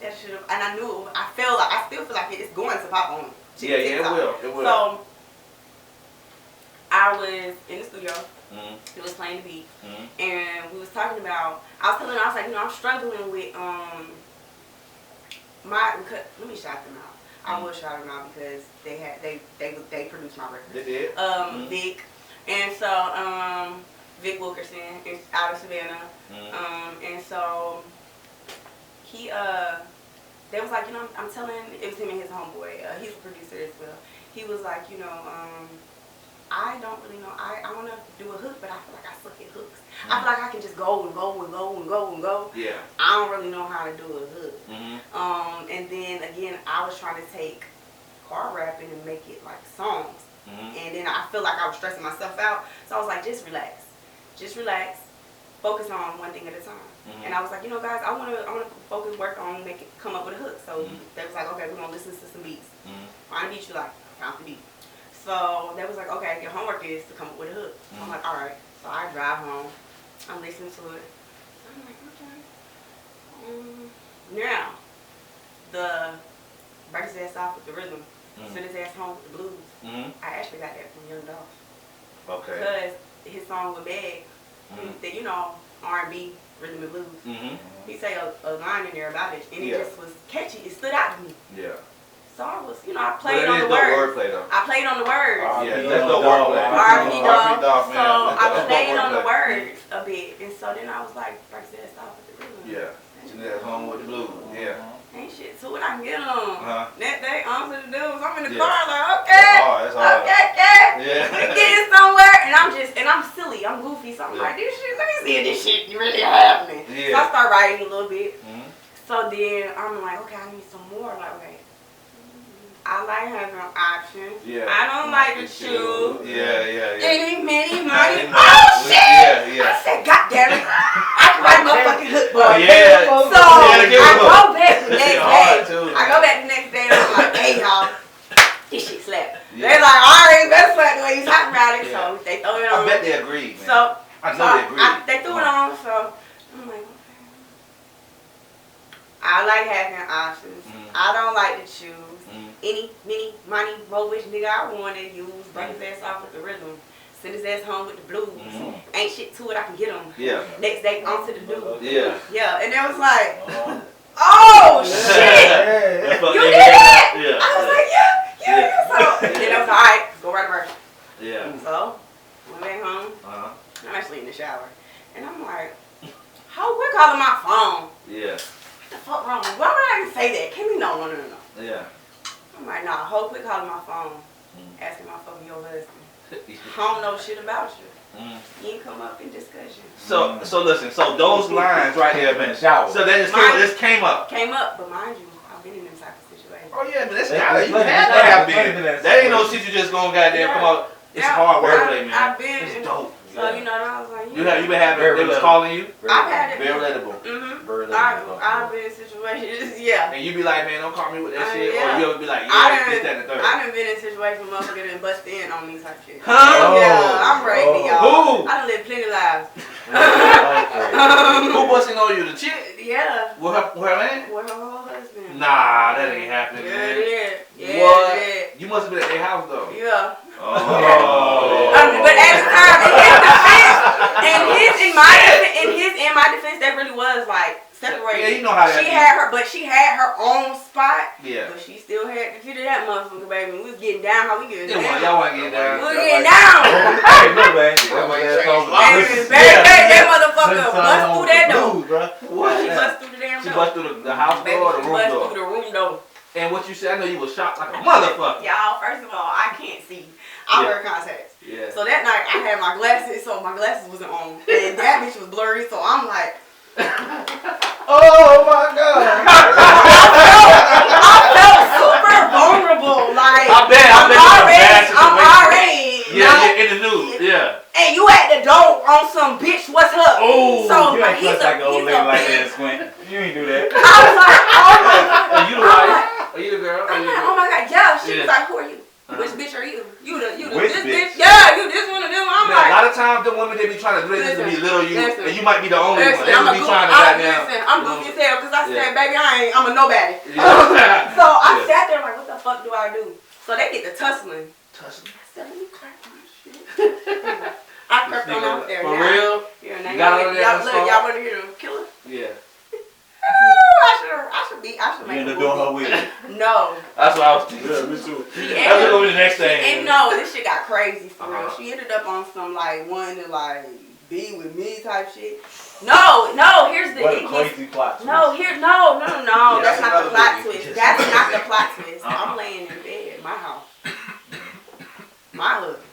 [SPEAKER 2] that should have, and I knew, I still feel like it's going to pop on TikTok.
[SPEAKER 1] Yeah, it will.
[SPEAKER 2] So I was in the studio. It was playing the beat, and we was talking about. I was telling her, I was like, I'm struggling with let me shout them out. I will shout them out because they produced my record.
[SPEAKER 1] They did.
[SPEAKER 2] Vic, and so Vic Wilkerson is out of Savannah, and so he they was like, I'm telling, it was him and his homeboy. He's a producer as well. He was like, I don't really know. I want to do a hook, but I feel like I suck at hooks. I feel like I can just go and go and go and go and go.
[SPEAKER 1] Yeah.
[SPEAKER 2] I don't really know how to do a hook. And then again, I was trying to take car rapping and make it like songs. And then I feel like I was stressing myself out. So I was like, just relax. Just relax. Focus on one thing at a time. And I was like, guys, I want to focus, work on come up with a hook. So they was like, okay, we're gonna listen to some beats. Find a beat you like. I found the beat. So they was like, okay, your homework is to come up with a hook. So I'm like, all right. So I drive home. I'm listening to it. I'm like, okay. Now, the break his ass off with the rhythm, send his ass home with the blues. I actually got that from Young Dolph. Okay. Because his song with Meg, that R&B, rhythm and blues. He say a line in there about it, and it just was catchy. It stood out to me. Yeah. So I was, I played on the words. I played on the words.
[SPEAKER 1] Yeah, that's the wordplay.
[SPEAKER 2] R&B dog. So I played on the words a bit, and so then I was like, break that off with the rhythm.
[SPEAKER 1] Yeah. And then home with the blues. Yeah.
[SPEAKER 2] Ain't shit to it. I can get them. That day, to the dudes. I'm in the
[SPEAKER 1] Yeah.
[SPEAKER 2] car like, okay.
[SPEAKER 1] That's hard.
[SPEAKER 2] Okay.
[SPEAKER 1] Yeah.
[SPEAKER 2] We getting somewhere, and I'm silly. I'm goofy. So I'm like, this shit. Let me see if this shit really happening. Yeah. So I start writing a little bit. So then I'm like, okay, I need some more. Like, okay. I like having options. Yeah. I don't like to choose. Yeah. Any, many, money. Oh shit! Yeah. I said, God damn it! I can write motherfucking hook, boy. Yeah. So I go back the next day. And I'm like, hey y'all, this shit slap. They're like, all right, better slap the way you talking about it. So they throw it on.
[SPEAKER 1] I bet they agreed, man.
[SPEAKER 2] So
[SPEAKER 1] I know they agreed.
[SPEAKER 2] They threw it on. So I'm like, okay. I like having options. I don't like to choose. Any, many, money, more which nigga I want to use. Bring his ass off with the rhythm. Send his ass home with the blues. Ain't shit to it, I can get him. Yeah. Next day, on to the dude. Yeah. Yeah, and it was like, oh shit! You did it! Yeah. I was like, yeah. So, and then I was like, alright, go write a verse. Yeah. So, went back home. I'm actually in the shower. And I'm like, how we're calling my phone? Yeah. What the fuck wrong? Why would I even say that? Can we no. Yeah. I'm like, nah, whole quick calling my phone, asking my fucking your husband. I don't know shit about you. You ain't come up in discussion. So listen, so those lines right there, man. So that came up. Came up, but mind you, I've been in them type of situations. Oh yeah, but that's not you have been. That ain't no shit you just gonna goddamn come out. It's hard wordplay, man. I've been. It's dope. So and I was like, you been having. They was calling you. I've had it. Very relatable. I've been in situations. situations, yeah.
[SPEAKER 1] And you be like, man, don't call me with that shit.
[SPEAKER 2] Yeah.
[SPEAKER 1] Or you'll be like, yeah, this, that, and the third.
[SPEAKER 2] I done been in situations where motherfucker done bust in on me type shit.
[SPEAKER 1] Huh?
[SPEAKER 2] Yeah, I'm ready, y'all.
[SPEAKER 1] Who?
[SPEAKER 2] I done lived plenty of lives.
[SPEAKER 1] Who busting on you? The chick?
[SPEAKER 2] Yeah.
[SPEAKER 1] With her man?
[SPEAKER 2] With her whole husband.
[SPEAKER 1] Nah, that ain't happening,
[SPEAKER 2] Yeah,
[SPEAKER 1] man.
[SPEAKER 2] it is. Yeah,
[SPEAKER 1] What?
[SPEAKER 2] it is.
[SPEAKER 1] You must have been at their house, though.
[SPEAKER 2] Yeah.
[SPEAKER 1] Oh.
[SPEAKER 2] But at the time, in my defense, that really was like separated.
[SPEAKER 1] Yeah, you know how that
[SPEAKER 2] she had her own spot.
[SPEAKER 1] Yeah.
[SPEAKER 2] But she still had the key to that motherfucker, baby. We was getting down how we getting down.
[SPEAKER 1] Y'all want to get down.
[SPEAKER 2] We was getting down.
[SPEAKER 3] Hey, look, man.
[SPEAKER 2] Baby, that motherfucker bust through that door.
[SPEAKER 1] What?
[SPEAKER 2] She bust through the damn door.
[SPEAKER 1] She bust through the house door or the room door?
[SPEAKER 2] She bust through the room door.
[SPEAKER 1] And what you said, I know you was shocked like a motherfucker.
[SPEAKER 2] Y'all, first of all, I can't see. I wear contacts.
[SPEAKER 1] Yeah.
[SPEAKER 2] So that night, I had my glasses, so my glasses wasn't on. And that bitch was blurry, so I'm like...
[SPEAKER 1] Oh my God.
[SPEAKER 2] I felt super vulnerable. Like,
[SPEAKER 1] I bet
[SPEAKER 2] I'm already...
[SPEAKER 1] Yeah, in the news, yeah.
[SPEAKER 2] And you at the door on some bitch, what's up?
[SPEAKER 1] Oh,
[SPEAKER 2] so
[SPEAKER 3] you ain't
[SPEAKER 2] he's
[SPEAKER 3] like an old lady like
[SPEAKER 2] bitch.
[SPEAKER 3] that, Squint. You ain't do that.
[SPEAKER 2] I was like, oh my God.
[SPEAKER 1] Are you the wife? Are you the girl?
[SPEAKER 2] I'm like, oh my God, yeah. She was like, who are you? Which bitch are you? You the
[SPEAKER 3] Which
[SPEAKER 2] this
[SPEAKER 3] bitch?
[SPEAKER 2] Yeah, you this one or this one. I'm
[SPEAKER 1] Man,
[SPEAKER 2] like,
[SPEAKER 1] a lot of times the women they be trying to do this to be little you, and you might be the only one. They
[SPEAKER 2] I'm
[SPEAKER 1] be trying to goddamn.
[SPEAKER 2] I'm goofy as hell because I said, baby, I'm a nobody.
[SPEAKER 1] Yeah.
[SPEAKER 2] So I sat there like, what the fuck do I do? So they get the tussling. I said, let me crack my shit. I cracked on out there.
[SPEAKER 1] For real?
[SPEAKER 2] Yeah,
[SPEAKER 1] you got on there.
[SPEAKER 2] Look, y'all want to hear them killer?
[SPEAKER 1] Yeah.
[SPEAKER 2] I should make
[SPEAKER 3] You ended up doing her with it.
[SPEAKER 2] No.
[SPEAKER 1] That's what I was thinking.
[SPEAKER 3] Yeah, me too.
[SPEAKER 1] That's gonna be the next thing.
[SPEAKER 2] And no, this shit got crazy for real. She ended up on some like wanting to like be with me type shit. No, here's the
[SPEAKER 3] what a crazy plot twist.
[SPEAKER 2] No.
[SPEAKER 1] Yeah,
[SPEAKER 2] that's not the plot
[SPEAKER 1] movie.
[SPEAKER 2] twist. That's not the plot twist. I'm laying in bed, my house. My husband.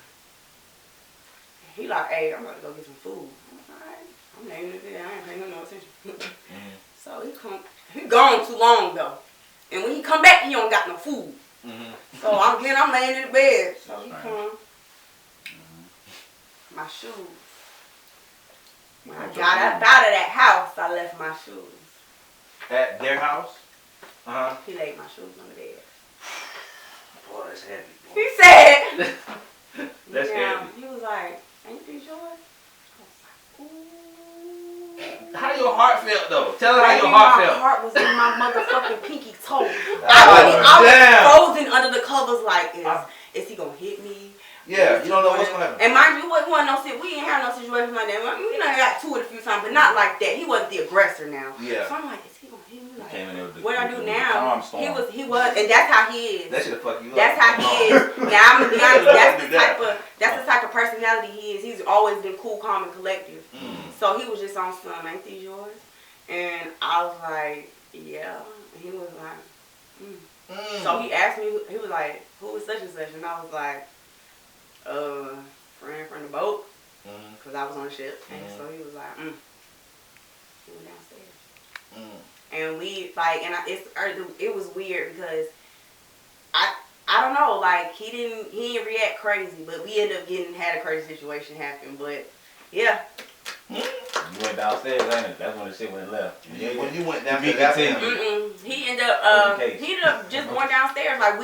[SPEAKER 2] He like, hey, I'm gonna go get some food. Alright. I'm laying in bed, I ain't paying no attention. So he gone too long though. And when he come back, he don't got no food. So I'm laying in the bed. So he come. My shoes. When I got up out of that house, I left my shoes.
[SPEAKER 1] At their house?
[SPEAKER 2] He laid my shoes on the bed.
[SPEAKER 1] Boy, that's heavy. Boy.
[SPEAKER 2] He said.
[SPEAKER 1] That's heavy.
[SPEAKER 2] He was like, ain't these yours? I was like, ooh.
[SPEAKER 1] How your heart felt though? Tell her how your heart felt.
[SPEAKER 2] My heart was in my motherfucking pinky toe. I was frozen under the covers like, is he gonna hit me?
[SPEAKER 1] Yeah, you don't know what's gonna happen.
[SPEAKER 2] And mind you, we didn't have no situation like that. We done got to it a few times, but not like that. He wasn't the aggressor now.
[SPEAKER 1] Yeah.
[SPEAKER 2] So I'm like, is he gonna hit me? Like,
[SPEAKER 3] what
[SPEAKER 2] I do now? He was, and that's how he is.
[SPEAKER 1] That should've fucked you up.
[SPEAKER 2] That's how he is. Now I'm gonna be honest. That's the type of personality he is. He's always been cool, calm, and collective. So he was just on some, ain't these yours? And I was like, yeah. And he was like, So he asked me. He was like, who was such and such? And I was like, friend from the boat, because I was on the ship. And so he was like, he went downstairs. And we like, and it was weird because I don't know, like he didn't react crazy, but we ended up had a crazy situation happen. But yeah.
[SPEAKER 3] You went downstairs, ain't it? That's when the shit went left.
[SPEAKER 1] Yeah, when you went downstairs,
[SPEAKER 2] he ended up just going downstairs. Like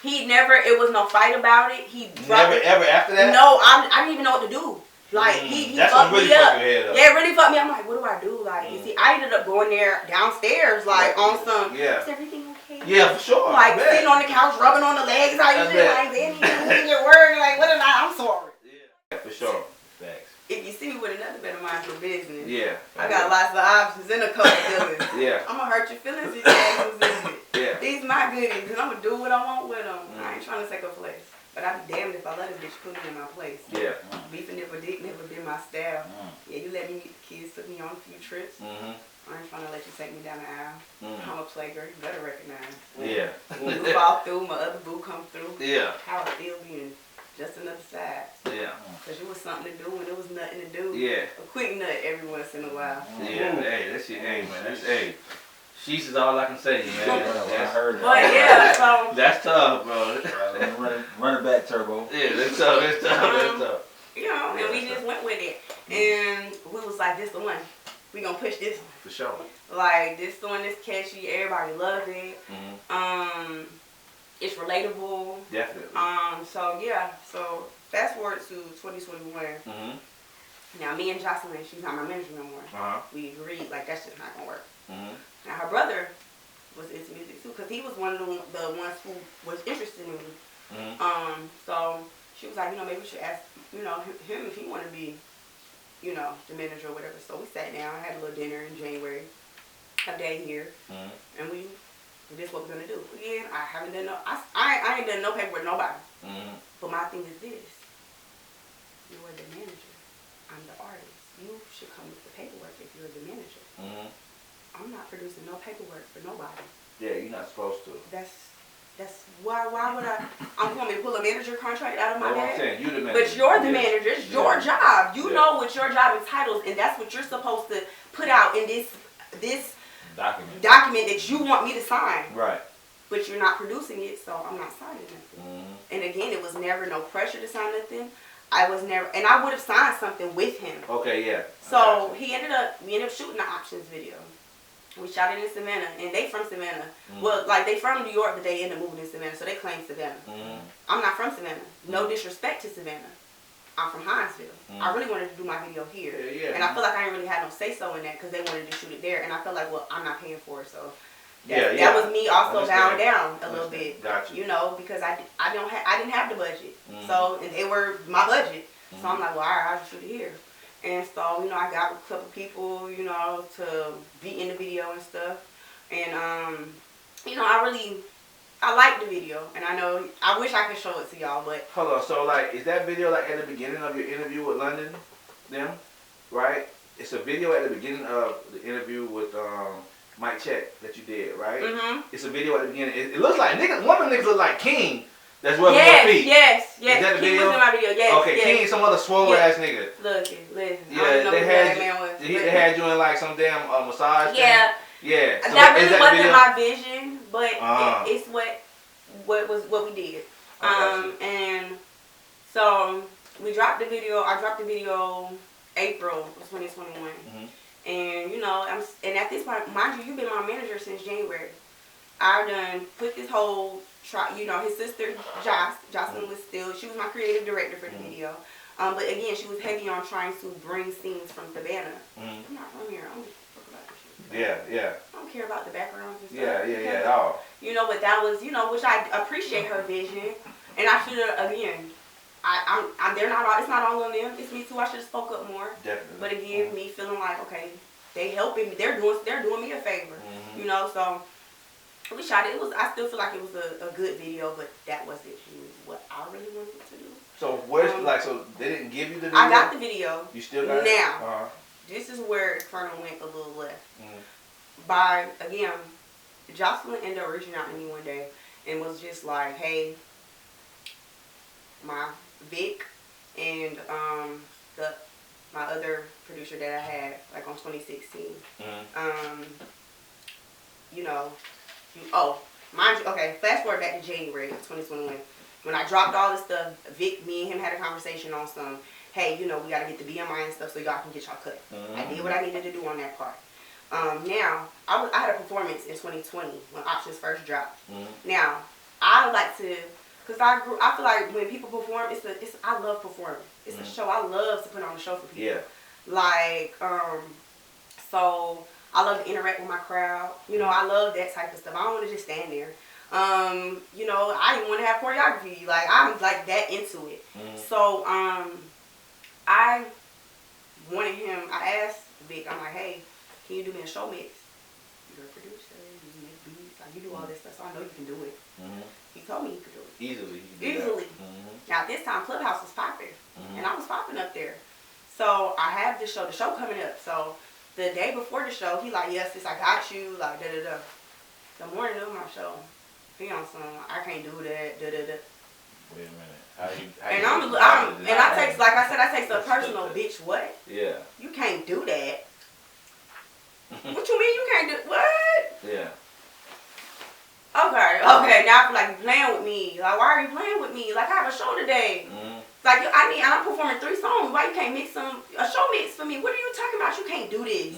[SPEAKER 2] it was no fight about it. He
[SPEAKER 1] never ever after that.
[SPEAKER 2] No, I didn't even know what to do. Like he fucked me up. Yeah, it really fucked me up. I'm like, what do I do? Like, you see, I ended up going there downstairs, like on some.
[SPEAKER 1] Yeah.
[SPEAKER 2] Is everything okay?
[SPEAKER 1] Yeah, for sure.
[SPEAKER 2] Like sitting on the couch, rubbing on the legs, how you feel like then your word, like what am I? I'm sorry.
[SPEAKER 1] Yeah, for sure. Thanks.
[SPEAKER 2] If you see me with another better mind for business, I got lots of options and a couple feelings.
[SPEAKER 1] Yeah.
[SPEAKER 2] I'm gonna hurt your feelings if you ain't it.
[SPEAKER 1] Yeah.
[SPEAKER 2] These my goodies, and I'm gonna do what I want with them. I ain't trying to take a place. But I'd be damned if I let a bitch put me in my place. Yeah. Beefing never been my style. Yeah, you let me meet the kids, took me on a few trips. I ain't trying to let you take me down the aisle. I'm a playgirl, you better recognize.
[SPEAKER 1] Yeah.
[SPEAKER 2] When you fall through, my other boo come through.
[SPEAKER 1] Yeah.
[SPEAKER 2] How I feel being just another side.
[SPEAKER 1] Yeah.
[SPEAKER 2] Because it was something to do when there was nothing to do.
[SPEAKER 1] Yeah.
[SPEAKER 2] A quick nut every once in a while.
[SPEAKER 1] Yeah. Hey, that shit, hey, man, that's, hey. She's is all I can say, man.
[SPEAKER 3] I heard that.
[SPEAKER 2] But yeah, so.
[SPEAKER 1] That's tough, bro.
[SPEAKER 3] Run it back, Turbo.
[SPEAKER 1] Yeah, that's tough. That's tough. That's tough.
[SPEAKER 2] You know, and we just went with it. And we was like, this the one. we gonna push this one.
[SPEAKER 1] For sure.
[SPEAKER 2] Like, this one is catchy. Everybody loves it. It's relatable.
[SPEAKER 1] Definitely.
[SPEAKER 2] So yeah. So fast forward to 2021. Now me and Jocelyn, she's not my manager no more. We agreed like that's just not gonna work. Now her brother was into music too, cause he was one of the ones who was interested in me. So she was like, maybe we should ask, him if he want to be, the manager or whatever. So we sat down, had a little dinner in January, a day here, and this is what we're gonna do. Again, I haven't done I ain't done no paperwork with nobody. But my thing is this: you are the manager. I'm the artist. You should come with the paperwork if you're the manager. I'm not producing no paperwork for nobody.
[SPEAKER 1] Yeah, you're not supposed to.
[SPEAKER 2] That's why would I'm going to pull a manager contract out of my bag?
[SPEAKER 1] I'm saying, you the manager.
[SPEAKER 2] But you're the manager. It's your job. You know what your job entitles, and that's what you're supposed to put out in this document that you want me to sign.
[SPEAKER 1] Right.
[SPEAKER 2] But you're not producing it, so I'm not signing nothing. And again, it was never no pressure to sign nothing. And I would have signed something with him.
[SPEAKER 1] Okay, yeah.
[SPEAKER 2] So we ended up shooting the options video. We shot it in Savannah, and they from Savannah. Well, like they from New York, but they ended up moving in Savannah, so they claim Savannah. I'm not from Savannah. No disrespect to Savannah. I'm from Hinesville. I really wanted to do my video here, and I feel like I didn't really have no say so in that because they wanted to shoot it there, and I felt like, well, I'm not paying for it, so that was me also bowing down a little bit.
[SPEAKER 1] Gotcha.
[SPEAKER 2] Because I didn't have the budget, so and they were my budget, so I'm like, well, all right, I'll just shoot it here. And so, I got a couple people, to be in the video and stuff. And, I like the video. And I wish I could show it to y'all, but.
[SPEAKER 1] Hold on, so, like, is that video, like, at the beginning of your interview with London, them, right? It's a video at the beginning of the interview with, Mike Check that you did, right? It's a video at the beginning. It looks like, one of them niggas look like King. That's what
[SPEAKER 2] yes,
[SPEAKER 1] feet.
[SPEAKER 2] Yes.
[SPEAKER 1] Is that the
[SPEAKER 2] King
[SPEAKER 1] video?
[SPEAKER 2] was in my video, yes.
[SPEAKER 1] Okay,
[SPEAKER 2] yes.
[SPEAKER 1] King, some other swole ass nigga.
[SPEAKER 2] Listen.
[SPEAKER 1] Yeah,
[SPEAKER 2] I don't know who that man was.
[SPEAKER 1] They had you in like some damn massage thing. Yeah. So
[SPEAKER 2] that really wasn't
[SPEAKER 1] video?
[SPEAKER 2] my vision, but it's what we did. And so we dropped the video. I dropped the video April of 2021. And and at this point, mind you, you've been my manager since January. I done put this whole his sister Jocelyn she was my creative director for the video. But again, she was heavy on trying to bring scenes from Savannah. I'm not from here. I don't fuck about this shit. Yeah. I don't care about the backgrounds and stuff.
[SPEAKER 1] Yeah, at all.
[SPEAKER 2] But that was, which I appreciate her vision. And I should have, again, it's not all on them. It's me too. I should have spoke up more.
[SPEAKER 1] Definitely.
[SPEAKER 2] But again, me feeling like, okay, they helping me. They're doing me a favor. So we shot it. I still feel like it was a good video, but that wasn't what I really wanted to do.
[SPEAKER 1] So where's so they didn't give you the video?
[SPEAKER 2] I got the video.
[SPEAKER 1] You still got it?
[SPEAKER 2] Now, this is where it kind of went a little left. By again, Jocelyn ended up reaching out to me one day and was just like, "Hey, my Vic and my other producer that I had like on 2016, mind you, okay, fast forward back to January of 2021. When I dropped all this stuff, Vic, me and him had a conversation on some, hey, we got to get the BMI and stuff so y'all can get y'all cut. I did what I needed to do on that part. Now, I had a performance in 2020 when Options first dropped. Now, I like to, because I feel like when people perform, I love performing. It's a show. I love to put on a show for people.
[SPEAKER 1] Yeah.
[SPEAKER 2] Like, so I love to interact with my crowd. I love that type of stuff. I don't want to just stand there. I didn't want to have choreography. Like, I'm like that into it. So, I wanted him, I asked Vic, I'm like, hey, can you do me a show mix? You're a producer, you make beats, like you do all this stuff, so I know you can do it. He told me he could do it. Easily. Now, at this time, Clubhouse was popping, and I was popping up there. So, I have the show coming up. So, the day before the show, he like, yes, sis, I got you, like, da-da-da. The morning of my show, he on some, I can't do that, da-da-da.
[SPEAKER 3] Wait a minute.
[SPEAKER 2] I take some personal, bitch, what?
[SPEAKER 1] Yeah.
[SPEAKER 2] You can't do that. What you mean you can't do, what?
[SPEAKER 1] Yeah.
[SPEAKER 2] Okay, now I feel like you're playing with me. Like, why are you playing with me? Like, I have a show today. Like, I'm performing 3 songs them. Why you can't mix them? A show mix for me. What are you talking about? You can't do this.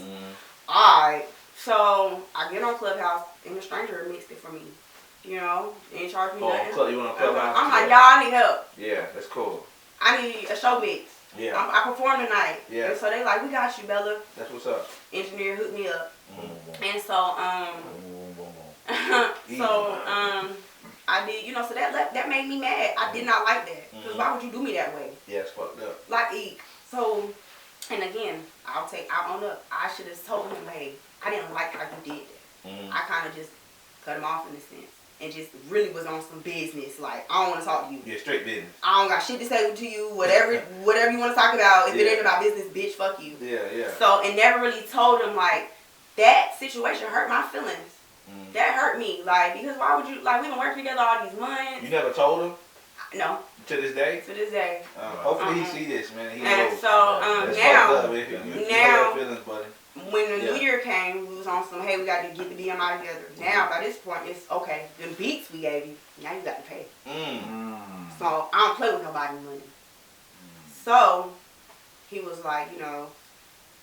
[SPEAKER 2] Alright. So I get on Clubhouse and the stranger mixed it for me. You know, they ain't charge me nothing.
[SPEAKER 1] So you want to Clubhouse?
[SPEAKER 2] I'm like, y'all, I need help.
[SPEAKER 1] Yeah, that's cool.
[SPEAKER 2] I need a show mix.
[SPEAKER 1] Yeah.
[SPEAKER 2] I perform tonight.
[SPEAKER 1] Yeah.
[SPEAKER 2] And so they like, we got you, Bella.
[SPEAKER 1] That's what's up.
[SPEAKER 2] Engineer hooked me up. And so I did, you know, so that made me mad. I did not like that. Because why would you do me that way?
[SPEAKER 1] Yeah, it's fucked up.
[SPEAKER 2] Like, so, and again, I'll own up. I should have told him, hey, I didn't like how you did that. I kind of just cut him off in a sense. And just really was on some business. Like, I don't want to talk to you.
[SPEAKER 1] Yeah, straight business. I
[SPEAKER 2] don't got shit to say to you. Whatever you want to talk about. If it ain't about business, bitch, fuck you.
[SPEAKER 1] Yeah, yeah.
[SPEAKER 2] So, and never really told him, like, that situation hurt my feelings. That hurt me. Like, because why would you, like, we've been working together all these months.
[SPEAKER 1] You never told him?
[SPEAKER 2] No.
[SPEAKER 1] To this day?
[SPEAKER 2] To this day.
[SPEAKER 1] Hopefully he see this, man.
[SPEAKER 2] And so, now,
[SPEAKER 1] feelings, buddy.
[SPEAKER 2] When the new year came, we was on some, hey, we got to get the BMI together. Now, by this point, it's, okay, the beats we gave you, now you got to pay. So, I don't play with nobody's money. So, he was like, you know,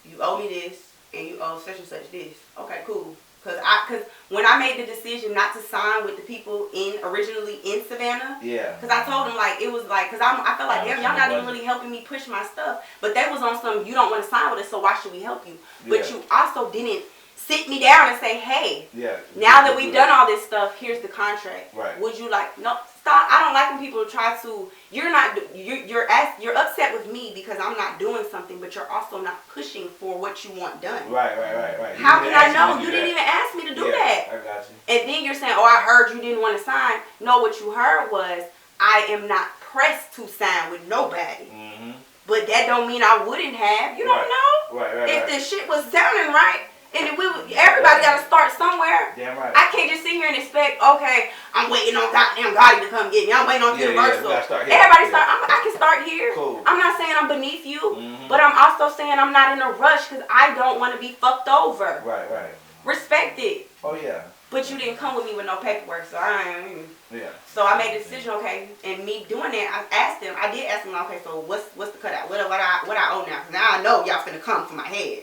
[SPEAKER 2] you owe me this, and you owe such and such this. Okay, cool. Cause when I made the decision not to sign with the people originally in Savannah, cause I told them like it was like, cause I felt like damn, y'all not even really helping me push my stuff, but they was on some, you don't want to sign with us, so why should we help you? But you also didn't sit me down and say, hey, now that we've done all this stuff, here's the contract.
[SPEAKER 1] Right.
[SPEAKER 2] Would you like, no, stop. I don't like when people try to, you're upset with me because I'm not doing something, but you're also not pushing for what you want done.
[SPEAKER 1] Right.
[SPEAKER 2] How can I know? You didn't even ask me to do that.
[SPEAKER 1] I got you.
[SPEAKER 2] And then you're saying, oh, I heard you didn't want to sign. No, what you heard was, I am not pressed to sign with nobody. But that don't mean I wouldn't have. You don't know.
[SPEAKER 1] Right.
[SPEAKER 2] If the shit was sounding right, and everybody got to start somewhere.
[SPEAKER 1] Damn right.
[SPEAKER 2] I can't just sit here and expect, okay, I'm waiting on goddamn Gotti to come get me. I'm waiting on Universal. Everybody start. I can start here.
[SPEAKER 1] Cool.
[SPEAKER 2] I'm not saying I'm beneath you, but I'm also saying I'm not in a rush because I don't want to be fucked over.
[SPEAKER 1] Right.
[SPEAKER 2] Respect it.
[SPEAKER 1] Oh yeah.
[SPEAKER 2] But you didn't come with me with no paperwork, so So I made the decision, okay, and me doing that, I did ask them, okay, so what's the cutout? What I owe now? Because now I know y'all finna come for my head.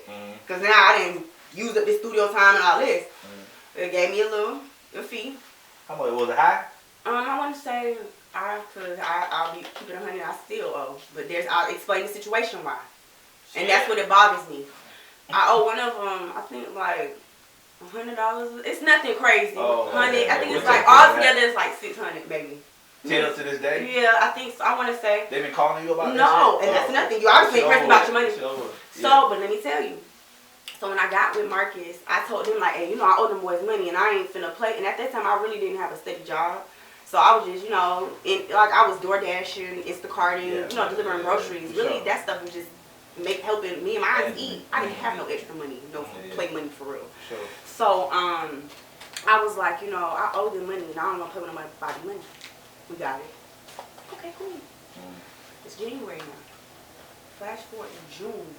[SPEAKER 2] Because now I didn't use up this studio time and all this. It gave me a fee.
[SPEAKER 1] How much was it high?
[SPEAKER 2] I want to say, I'll be keeping 100. I still owe, but I'll explain the situation why, and that's what it bothers me. I owe one of them, I think like $100. It's nothing crazy.
[SPEAKER 1] Oh,
[SPEAKER 2] $100. I think it's like altogether it's like $600 maybe.
[SPEAKER 1] Till to this day?
[SPEAKER 2] Yeah, I think so. I want to say.
[SPEAKER 1] They've been calling you about
[SPEAKER 2] No,
[SPEAKER 1] this?
[SPEAKER 2] And that's nothing. You obviously ain't pressing about your money.
[SPEAKER 1] So,
[SPEAKER 2] but let me tell you. So when I got with Marcus, I told him like, hey, you know, I owe them boys money and I ain't finna play. And at that time, I really didn't have a steady job. So I was just, you know, I was door dashing, Instacarting, delivering groceries. Really, that stuff was just helping me and mine eat. I didn't have no extra money, no play money for real.
[SPEAKER 1] Sure.
[SPEAKER 2] So I was like, you know, I owe them money and I don't want to play with nobody's money. We got it. Okay, cool. It's January now. Flash forward to June.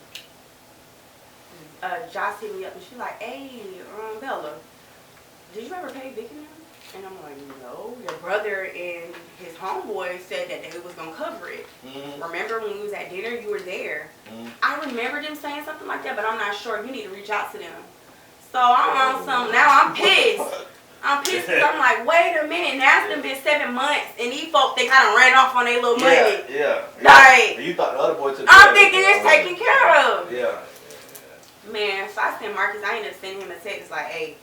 [SPEAKER 2] Josh hit me up and she's like, hey, Bella, did you ever pay Vicky now? And I'm like, no. Your brother and his homeboy said that they was going to cover it. Remember when we was at dinner, you were there. I remember them saying something like that, but I'm not sure. You need to reach out to them. So I'm on some, now I'm pissed. I'm pissed because I'm like, wait a minute, now it's been 7 months, and these folks, they kind of ran off on their little money. Like,
[SPEAKER 1] and you thought the other boy took
[SPEAKER 2] I'm thinking it's taken care of.
[SPEAKER 1] Yeah.
[SPEAKER 2] Man, so I sent Marcus, I ended up sending him a text like, hey,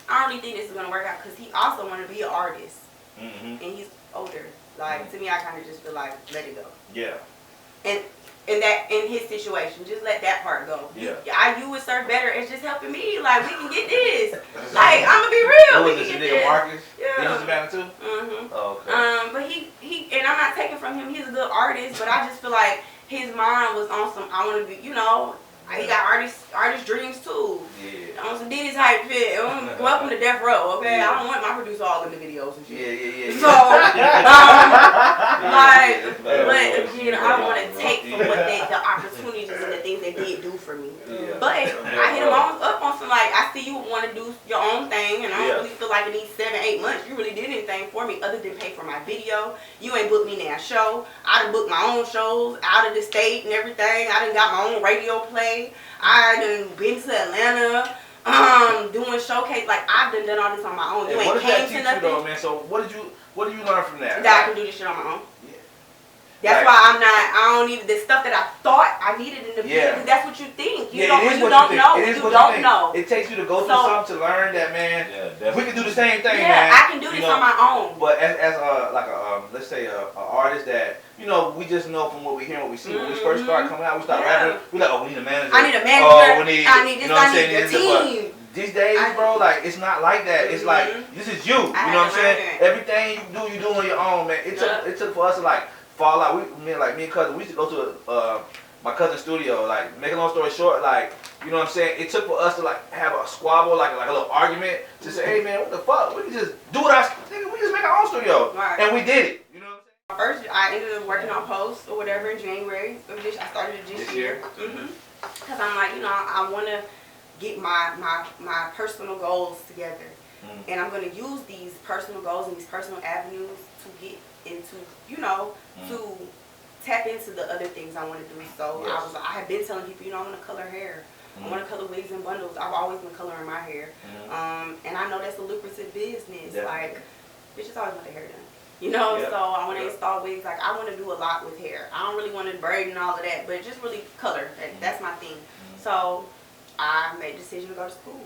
[SPEAKER 2] I don't really think this is going to work out because he also wanted to be an artist. And he's older. Like, to me, I kind of just feel like, let it go.
[SPEAKER 1] Yeah.
[SPEAKER 2] And in his situation, just let that part go. You would serve better. It's just helping me. Like, we can get this. Like, I'm going to be real.
[SPEAKER 1] What was this nigga Marcus? Yeah. He was a man too?
[SPEAKER 2] Oh, okay. But he, and I'm not taking from him. He's a good artist, but I just feel like his mind was on some, I want to be, you know, he got artist dreams too. On some Diddy type shit. Welcome to Death Row, okay? I don't want my producer all in the videos and shit. So, but again, I want to take from the opportunities and the things they did do for me. But I hit him up on some like, I see you want to do your own thing, and I don't really feel like in these 7-8 months you really did anything for me. me other than pay for my video. You ain't booked me now show. I done booked my own shows out of the state and everything. I done got my own radio play. I done been to Atlanta. Doing showcase, like I've done all this on my own. You ain't came to nothing.
[SPEAKER 1] Though, man? So what did you learn from that?
[SPEAKER 2] That I can do this shit on my own.
[SPEAKER 1] Yeah.
[SPEAKER 2] That's why I don't even, the stuff that I thought I needed in the beginning, because that's what you think. You don't know.
[SPEAKER 1] It takes you to go through something to learn that, man. Yeah, we can do the same thing, man.
[SPEAKER 2] I can do this on my own.
[SPEAKER 1] But as let's say a artist that, we just know from what we hear, what we see. When we first start coming out, we start rapping, we like, we need a manager.
[SPEAKER 2] I need a manager.
[SPEAKER 1] Oh, we need,
[SPEAKER 2] I need this, I need a team.
[SPEAKER 1] These days, bro, like, it's not like that. It's like, this is you. You know what I'm saying? Everything you do on your own, man. It took for us to, like, fall out. Me and cousin, we used to go to my cousin's studio. Like, make a long story short, like, you know what I'm saying? It took for us to, like, have a squabble, like a little argument, to say, hey, man, what the fuck? We can just do what we just make our own studio. Right. And we did it. You know what I'm saying?
[SPEAKER 2] First, I ended up working on posts or whatever in January of this. I started it this year. Because I'm like, I want to get my personal goals together. And I'm going to use these personal goals and these personal avenues to get into, to tap into the other things I want to do. So I have been telling people, I want to color hair. I want to color wigs and bundles. I've always been coloring my hair. And I know that's a lucrative business. Like, bitches always want their hair done. So I want to install wigs. Like, I want to do a lot with hair. I don't really want to braid and all of that, but just really color. That's my thing. So I made the decision to go to school.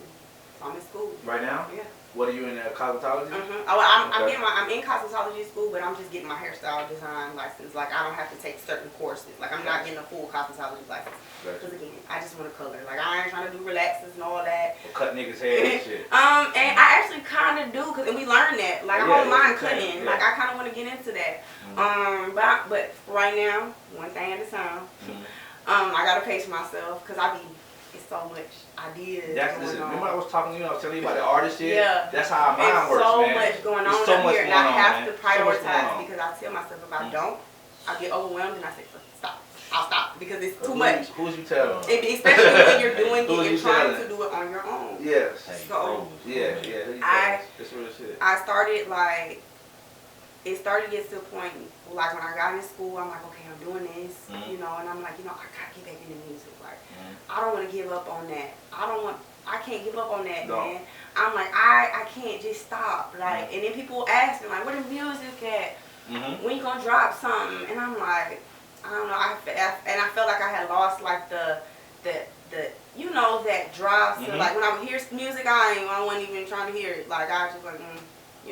[SPEAKER 2] So I'm in school.
[SPEAKER 1] Right now?
[SPEAKER 2] Yeah.
[SPEAKER 1] What are you in cosmetology?
[SPEAKER 2] I'm in cosmetology school, but I'm just getting my hairstyle design license. Like, I don't have to take certain courses. Like, I'm not getting a full cosmetology license. Because again, I just want to color. Like, I ain't trying to do relaxers and all that.
[SPEAKER 1] Or cut niggas' hair and shit.
[SPEAKER 2] And I actually kind of do, and we learned that. Like, I don't mind cutting. Like, I kind of want to get into that. But right now, one thing at a time. I gotta pace myself because it's so much ideas.
[SPEAKER 1] Remember I was talking to you, I was telling you about the artist shit?
[SPEAKER 2] Yeah.
[SPEAKER 1] That's how mine works,
[SPEAKER 2] man.
[SPEAKER 1] man.
[SPEAKER 2] There's so much going on up here, and I have to prioritize because I tell myself if I don't, I get overwhelmed and I say, stop. I'll stop because it's too much.
[SPEAKER 1] Who's you telling?
[SPEAKER 2] Especially when you're doing it and trying to do it on your own.
[SPEAKER 1] Yes.
[SPEAKER 2] So,
[SPEAKER 1] that's real shit.
[SPEAKER 2] I started it started to get to the point, like when I got in school, I'm like, okay, I'm doing this, and I'm like, I gotta get back into music. Like, I don't want to give up on that. I can't give up on that, man. I'm like, I can't just stop. Like, and then people ask me, like, where the music at? When you gonna drop something? And I'm like, I don't know. I felt like I had lost, like, that drive to, like, when I would hear music, I wasn't even trying to hear it. Like, I was just like,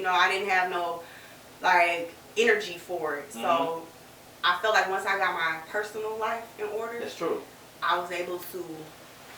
[SPEAKER 2] I didn't have no, like, energy for it. So I felt like once I got my personal life in order,
[SPEAKER 1] that's true,
[SPEAKER 2] I was able to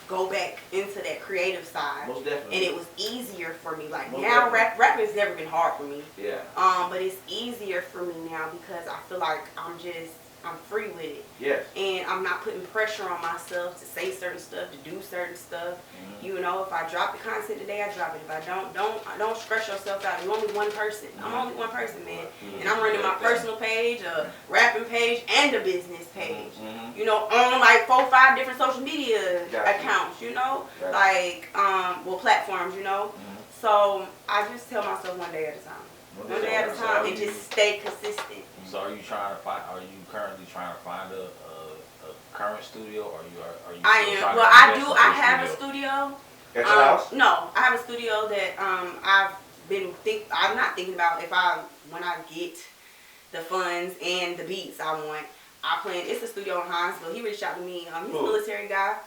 [SPEAKER 2] go back into that creative side.
[SPEAKER 1] Most definitely.
[SPEAKER 2] And it was easier for me. Like, now rapping has never been hard for me.
[SPEAKER 1] Yeah.
[SPEAKER 2] But it's easier for me now because I feel like I'm free with it.
[SPEAKER 1] Yes.
[SPEAKER 2] And I'm not putting pressure on myself to say certain stuff, to do certain stuff. If I drop the content today, I drop it. If I don't stress yourself out. You're only one person. I'm only one person, man. And I'm running my personal page, a rapping page, and a business page. On like 4 or 5 different social media accounts, like, platforms, So I just tell myself one day at a time. One day at a time, and just stay consistent.
[SPEAKER 3] So are you currently trying to find a current studio, or are you? I am.
[SPEAKER 2] Well, I have a studio.
[SPEAKER 1] At your house?
[SPEAKER 2] No, I have a studio that I'm not thinking about when I get the funds and the beats I want. It's a studio in Hinesville. He reached out to me. He's a military guy.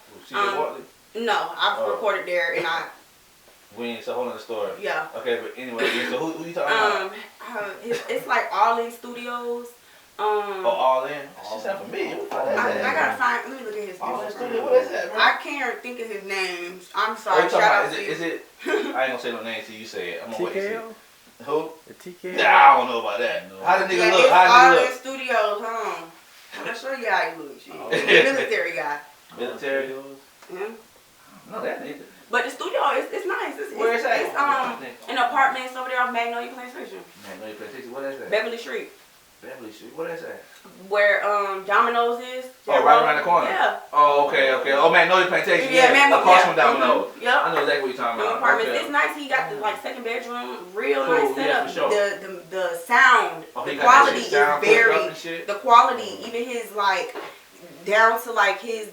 [SPEAKER 2] No, I've recorded there, and
[SPEAKER 1] we ain't so holding the story.
[SPEAKER 2] Yeah.
[SPEAKER 1] Okay, but anyway, so who you talking about?
[SPEAKER 2] It's like All In Studios.
[SPEAKER 1] All In? She sound familiar.
[SPEAKER 2] I gotta find. Let me look at his
[SPEAKER 1] All In Studio. What is that, bro?
[SPEAKER 2] I can't think of his name. I'm sorry.
[SPEAKER 1] Is it? I ain't gonna say no name till you say it. I'm gonna wait to see. Who?
[SPEAKER 3] The TKO?
[SPEAKER 1] Nah, I don't know about that. No. How the nigga look?
[SPEAKER 2] How the nigga look? All In Studios, I'm gonna show you how he looks. Military guy.
[SPEAKER 1] Military?
[SPEAKER 2] Yeah.
[SPEAKER 1] No, that nigga.
[SPEAKER 2] But the studio, it's nice.
[SPEAKER 1] Where is that?
[SPEAKER 2] It's in apartments over there off Magnolia Plantation.
[SPEAKER 1] Magnolia Plantation, what is that?
[SPEAKER 2] Beverly Street.
[SPEAKER 1] Beverly Street. What is that?
[SPEAKER 2] Where Domino's is.
[SPEAKER 1] Oh, right around the corner.
[SPEAKER 2] Yeah.
[SPEAKER 1] Oh, okay. Oh, Magnolia Plantation.
[SPEAKER 2] Yeah, Magnolia.
[SPEAKER 1] Across from Domino's.
[SPEAKER 2] Yep.
[SPEAKER 1] I know exactly what you're talking about.
[SPEAKER 2] Apartment. It's nice. He got the like second bedroom, real
[SPEAKER 1] Cool,
[SPEAKER 2] nice setup.
[SPEAKER 1] yeah, for sure.
[SPEAKER 2] The sound, the quality is very. The quality, even his like. Down to like his,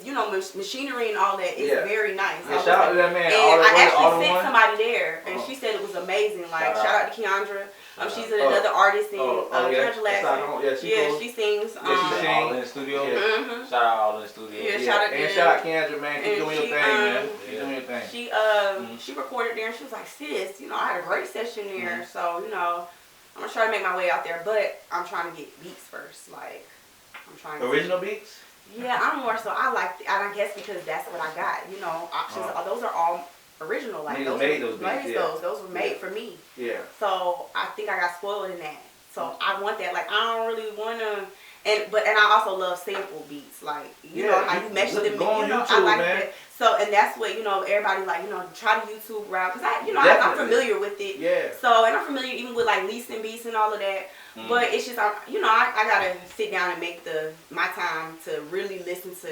[SPEAKER 2] machinery and all that is very nice.
[SPEAKER 1] Yeah, shout out to that man.
[SPEAKER 2] And I actually sent somebody there, and she said it was amazing. Like shout out to Keandra. She's another artist in she sings.
[SPEAKER 3] All in the studio.
[SPEAKER 2] Mm-hmm.
[SPEAKER 3] Shout out all in the studio.
[SPEAKER 2] Yeah, shout out
[SPEAKER 1] Keandra, man. Keep doing your thing, man. Keep doing your thing.
[SPEAKER 2] She recorded there, and she was like, sis, I had a great session there. So I'm gonna try to make my way out there, but I'm trying to get beats first. Like I'm trying.
[SPEAKER 1] Original beats.
[SPEAKER 2] Yeah, I'm more so. I guess because that's what I got. Options. Those are all original. Like those
[SPEAKER 1] made those beats.
[SPEAKER 2] Those were made for me.
[SPEAKER 1] Yeah.
[SPEAKER 2] So I think I got spoiled in that. So I want that. Like I don't really want to. And I also love sample beats. Like how you mesh them.
[SPEAKER 1] Go on YouTube,
[SPEAKER 2] I like
[SPEAKER 1] man.
[SPEAKER 2] that. So and that's what everybody like. Try to YouTube route because I'm familiar with it.
[SPEAKER 1] Yeah.
[SPEAKER 2] So and I'm familiar even with like leasing beats and all of that. But it's just I gotta sit down and make my time to really listen to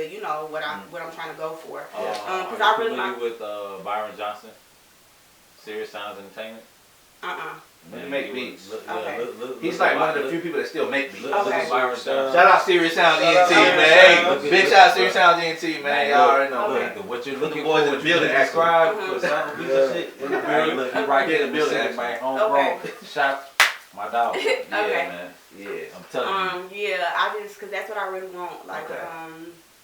[SPEAKER 2] what I'm trying to go for. Because I really
[SPEAKER 3] familiar with Byron Johnson, Serious Sounds Entertainment.
[SPEAKER 1] They make beats.
[SPEAKER 2] Okay.
[SPEAKER 1] He's like one of the few people that still make beats.
[SPEAKER 2] Okay.
[SPEAKER 1] Shout out Serious Sound ENT, man. Hey, big shout out Serious Sound ENT, man. Y'all already know.
[SPEAKER 2] Okay.
[SPEAKER 3] What you're looking
[SPEAKER 1] boys
[SPEAKER 3] for
[SPEAKER 1] in the building,
[SPEAKER 3] subscribe for sample beats and shit. In the building, right here in the building, man. Homegrown. Shout my dog. Yeah, man. Yeah, I'm telling you.
[SPEAKER 2] Yeah, because that's what I really want. Like,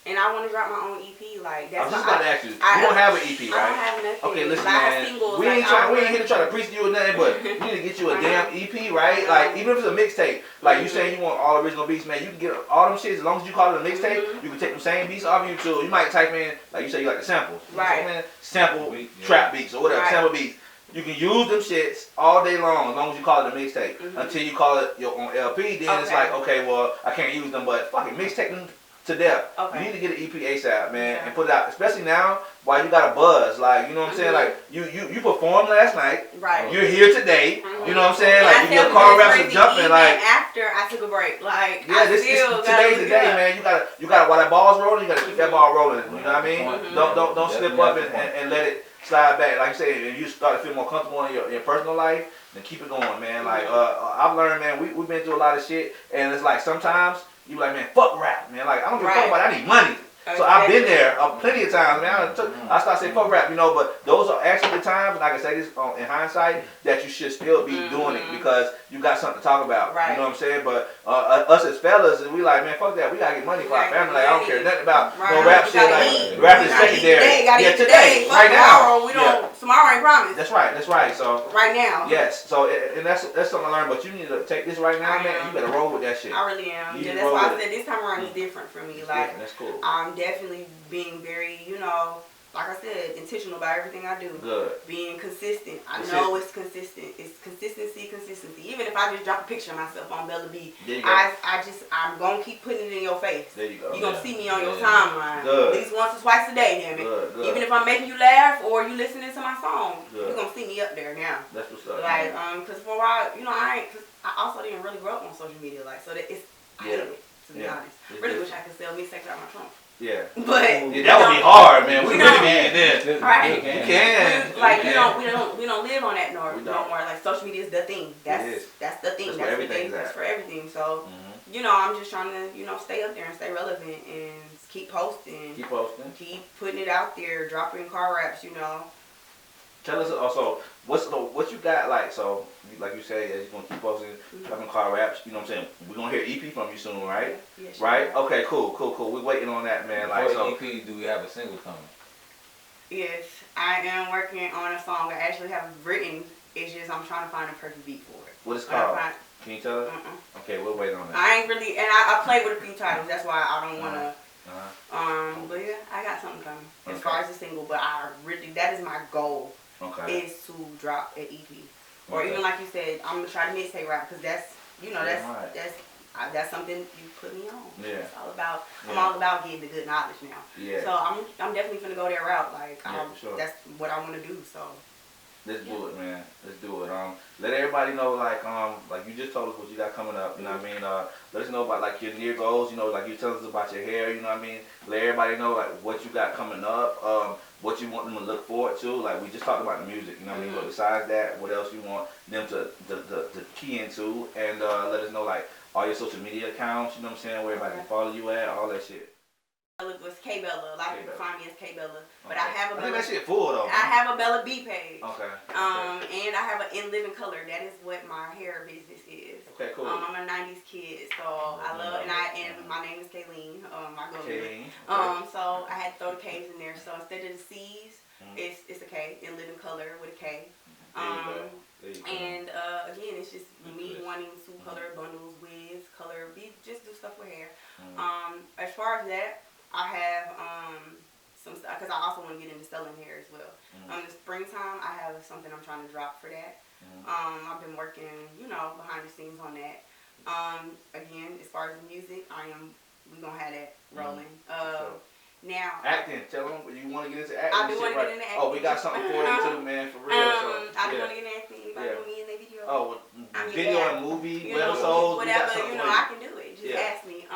[SPEAKER 2] and I want to drop my own EP. Like, that's.
[SPEAKER 1] I was just about to ask you. You don't have an EP, right?
[SPEAKER 2] I don't have nothing.
[SPEAKER 1] Okay, listen,
[SPEAKER 2] I have
[SPEAKER 1] man.
[SPEAKER 2] singles,
[SPEAKER 1] We ain't here to try to preach to you or nothing, but we need to get you a damn EP, right? Like, even if it's a mixtape, like you saying you want all original beats, man, you can get all them shits as long as you call it a mixtape. You can take them same beats off YouTube. You might type in, like you say, you like the samples,
[SPEAKER 2] right?
[SPEAKER 1] Sample trap beats or whatever, sample beats. You can use them shits all day long as long as you call it a mixtape. Until you call it your own LP, then it's like, okay, well, I can't use them, but fucking mixtape them to death. You need to get an EP ASAP, man, and put it out. Especially now, while you got a buzz, like, you know what I'm saying? Like, you performed last night.
[SPEAKER 2] Right.
[SPEAKER 1] You're here today. You know what I'm saying? Like, your car raps are jumping. Like,
[SPEAKER 2] after I took a break, like,
[SPEAKER 1] today's the day, man. You gotta while that ball's rolling, you gotta keep that ball rolling. You know what I mean? Don't slip up and let it slide back. Like I said, if you start to feel more comfortable in your personal life, then keep it going, man. Like I've learned, man, we've been through a lot of shit, and it's like sometimes you like, man, fuck rap, man. Like I don't give a fuck about it. I need money. So I've been there plenty of times, man. I start saying fuck rap, but those are actually the times, and I can say this in hindsight, that you should still be doing it because you got something to talk about.
[SPEAKER 2] Right.
[SPEAKER 1] You know what I'm saying? But us as fellas, we like, man, fuck that. We gotta get money for our family. Like I don't care nothing about no rap shit. Like rap is secondary. Today, right now.
[SPEAKER 2] Tomorrow ain't promised.
[SPEAKER 1] That's right. So
[SPEAKER 2] right now.
[SPEAKER 1] Yes. So and that's something I learned. But you need to take this right now, man. And you better roll with that shit.
[SPEAKER 2] I really am. Yeah, that's why I said this time around is different for me. Like
[SPEAKER 1] that's cool.
[SPEAKER 2] I'm definitely being very, like I said, intentional about everything I do.
[SPEAKER 1] Good.
[SPEAKER 2] Being consistent. I know it's consistent. It's consistency. Even if I just drop a picture of myself on Bella B, I'm gonna keep putting it in your face.
[SPEAKER 1] There you go.
[SPEAKER 2] You're gonna see me on your timeline.
[SPEAKER 1] Good.
[SPEAKER 2] At least once or twice a day, damn it.
[SPEAKER 1] Good.
[SPEAKER 2] Even if I'm making you laugh or you listening to my song, you're gonna see me up there now.
[SPEAKER 1] That's what's up.
[SPEAKER 2] Like, cause for a while, I also didn't really grow up on social media, like, so that I hate it, to be honest. Really wish I could sell mixtapes out my trunk.
[SPEAKER 1] Yeah.
[SPEAKER 2] But
[SPEAKER 1] that would be hard, man. We really can this.
[SPEAKER 2] Right.
[SPEAKER 1] You can.
[SPEAKER 2] Like we don't live on that no more. Like social media is the thing. That's the thing. That's the thing. That's for everything. So I'm just trying to stay up there and stay relevant and keep posting. Keep putting it out there. Dropping car raps.
[SPEAKER 1] Tell us also what you got like. So like you say, you're gonna keep posting, dropping car raps. You know what I'm saying? We're gonna hear EP from you soon, right?
[SPEAKER 2] Yes.
[SPEAKER 1] Right? Okay. Cool. We're waiting on that, man.
[SPEAKER 3] Before the EP, do we have a single coming?
[SPEAKER 2] Yes, I am working on a song I actually have written. It's just I'm trying to find a perfect beat for it.
[SPEAKER 1] What is it called? Can you tell us? Okay, we'll wait on that.
[SPEAKER 2] I ain't really, and I played with a few titles. That's why I don't wanna. But yeah, I got something coming as far as a single. But that is my goal.
[SPEAKER 1] Okay.
[SPEAKER 2] Is to drop an EP, or even like you said, I'm gonna try to mixtape rap because that's that's something you put me on.
[SPEAKER 1] Yeah.
[SPEAKER 2] It's all about. I'm all about getting the good knowledge now.
[SPEAKER 1] Yeah.
[SPEAKER 2] So I'm definitely gonna go that route. Like
[SPEAKER 1] for sure.
[SPEAKER 2] that's what I want to do. So.
[SPEAKER 1] Let's do it, man. Let's do it. Let everybody know, like you just told us what you got coming up. You know what I mean? Let us know about like your near goals. You know, like you tell us about your hair. You know what I mean? Let everybody know like what you got coming up. What you want them to look forward to. Like we just talked about the music. You know what I mean? But besides that, what else you want them to key into? And let us know like all your social media accounts. You know what I'm saying? Where everybody can follow you at, all that shit.
[SPEAKER 2] It was K Bella. A lot of people find me as K Bella, but
[SPEAKER 1] Okay.
[SPEAKER 2] I have a.
[SPEAKER 1] I think that shit full though.
[SPEAKER 2] I have a Bella B page.
[SPEAKER 1] Okay.
[SPEAKER 2] And I have an In Living Color. That is what my hair business is.
[SPEAKER 1] Okay, cool.
[SPEAKER 2] I'm a '90s kid, so I love and my name is Kayleen. My girl.
[SPEAKER 1] Kayleen.
[SPEAKER 2] So I had to throw the K's in there. So instead of the C's, it's a K. In Living Color with a K.
[SPEAKER 1] There you go.
[SPEAKER 2] And again, it's just me wanting to color bundles, wigs, just do stuff with hair. As far as that, I have some stuff because I also want to get into selling hair as well. In the springtime, I have something I'm trying to drop for that. I've been working, behind the scenes on that. Again, as far as the music, we gonna have that rolling. Now,
[SPEAKER 1] acting. Tell them you want to get into acting.
[SPEAKER 2] I do want to get into acting.
[SPEAKER 1] Oh, we got something for you too, man, for real.
[SPEAKER 2] I do want to get into acting. Anybody want me in their video?
[SPEAKER 1] Oh, video and movie, episodes,
[SPEAKER 2] whatever. I can do it. Just ask me.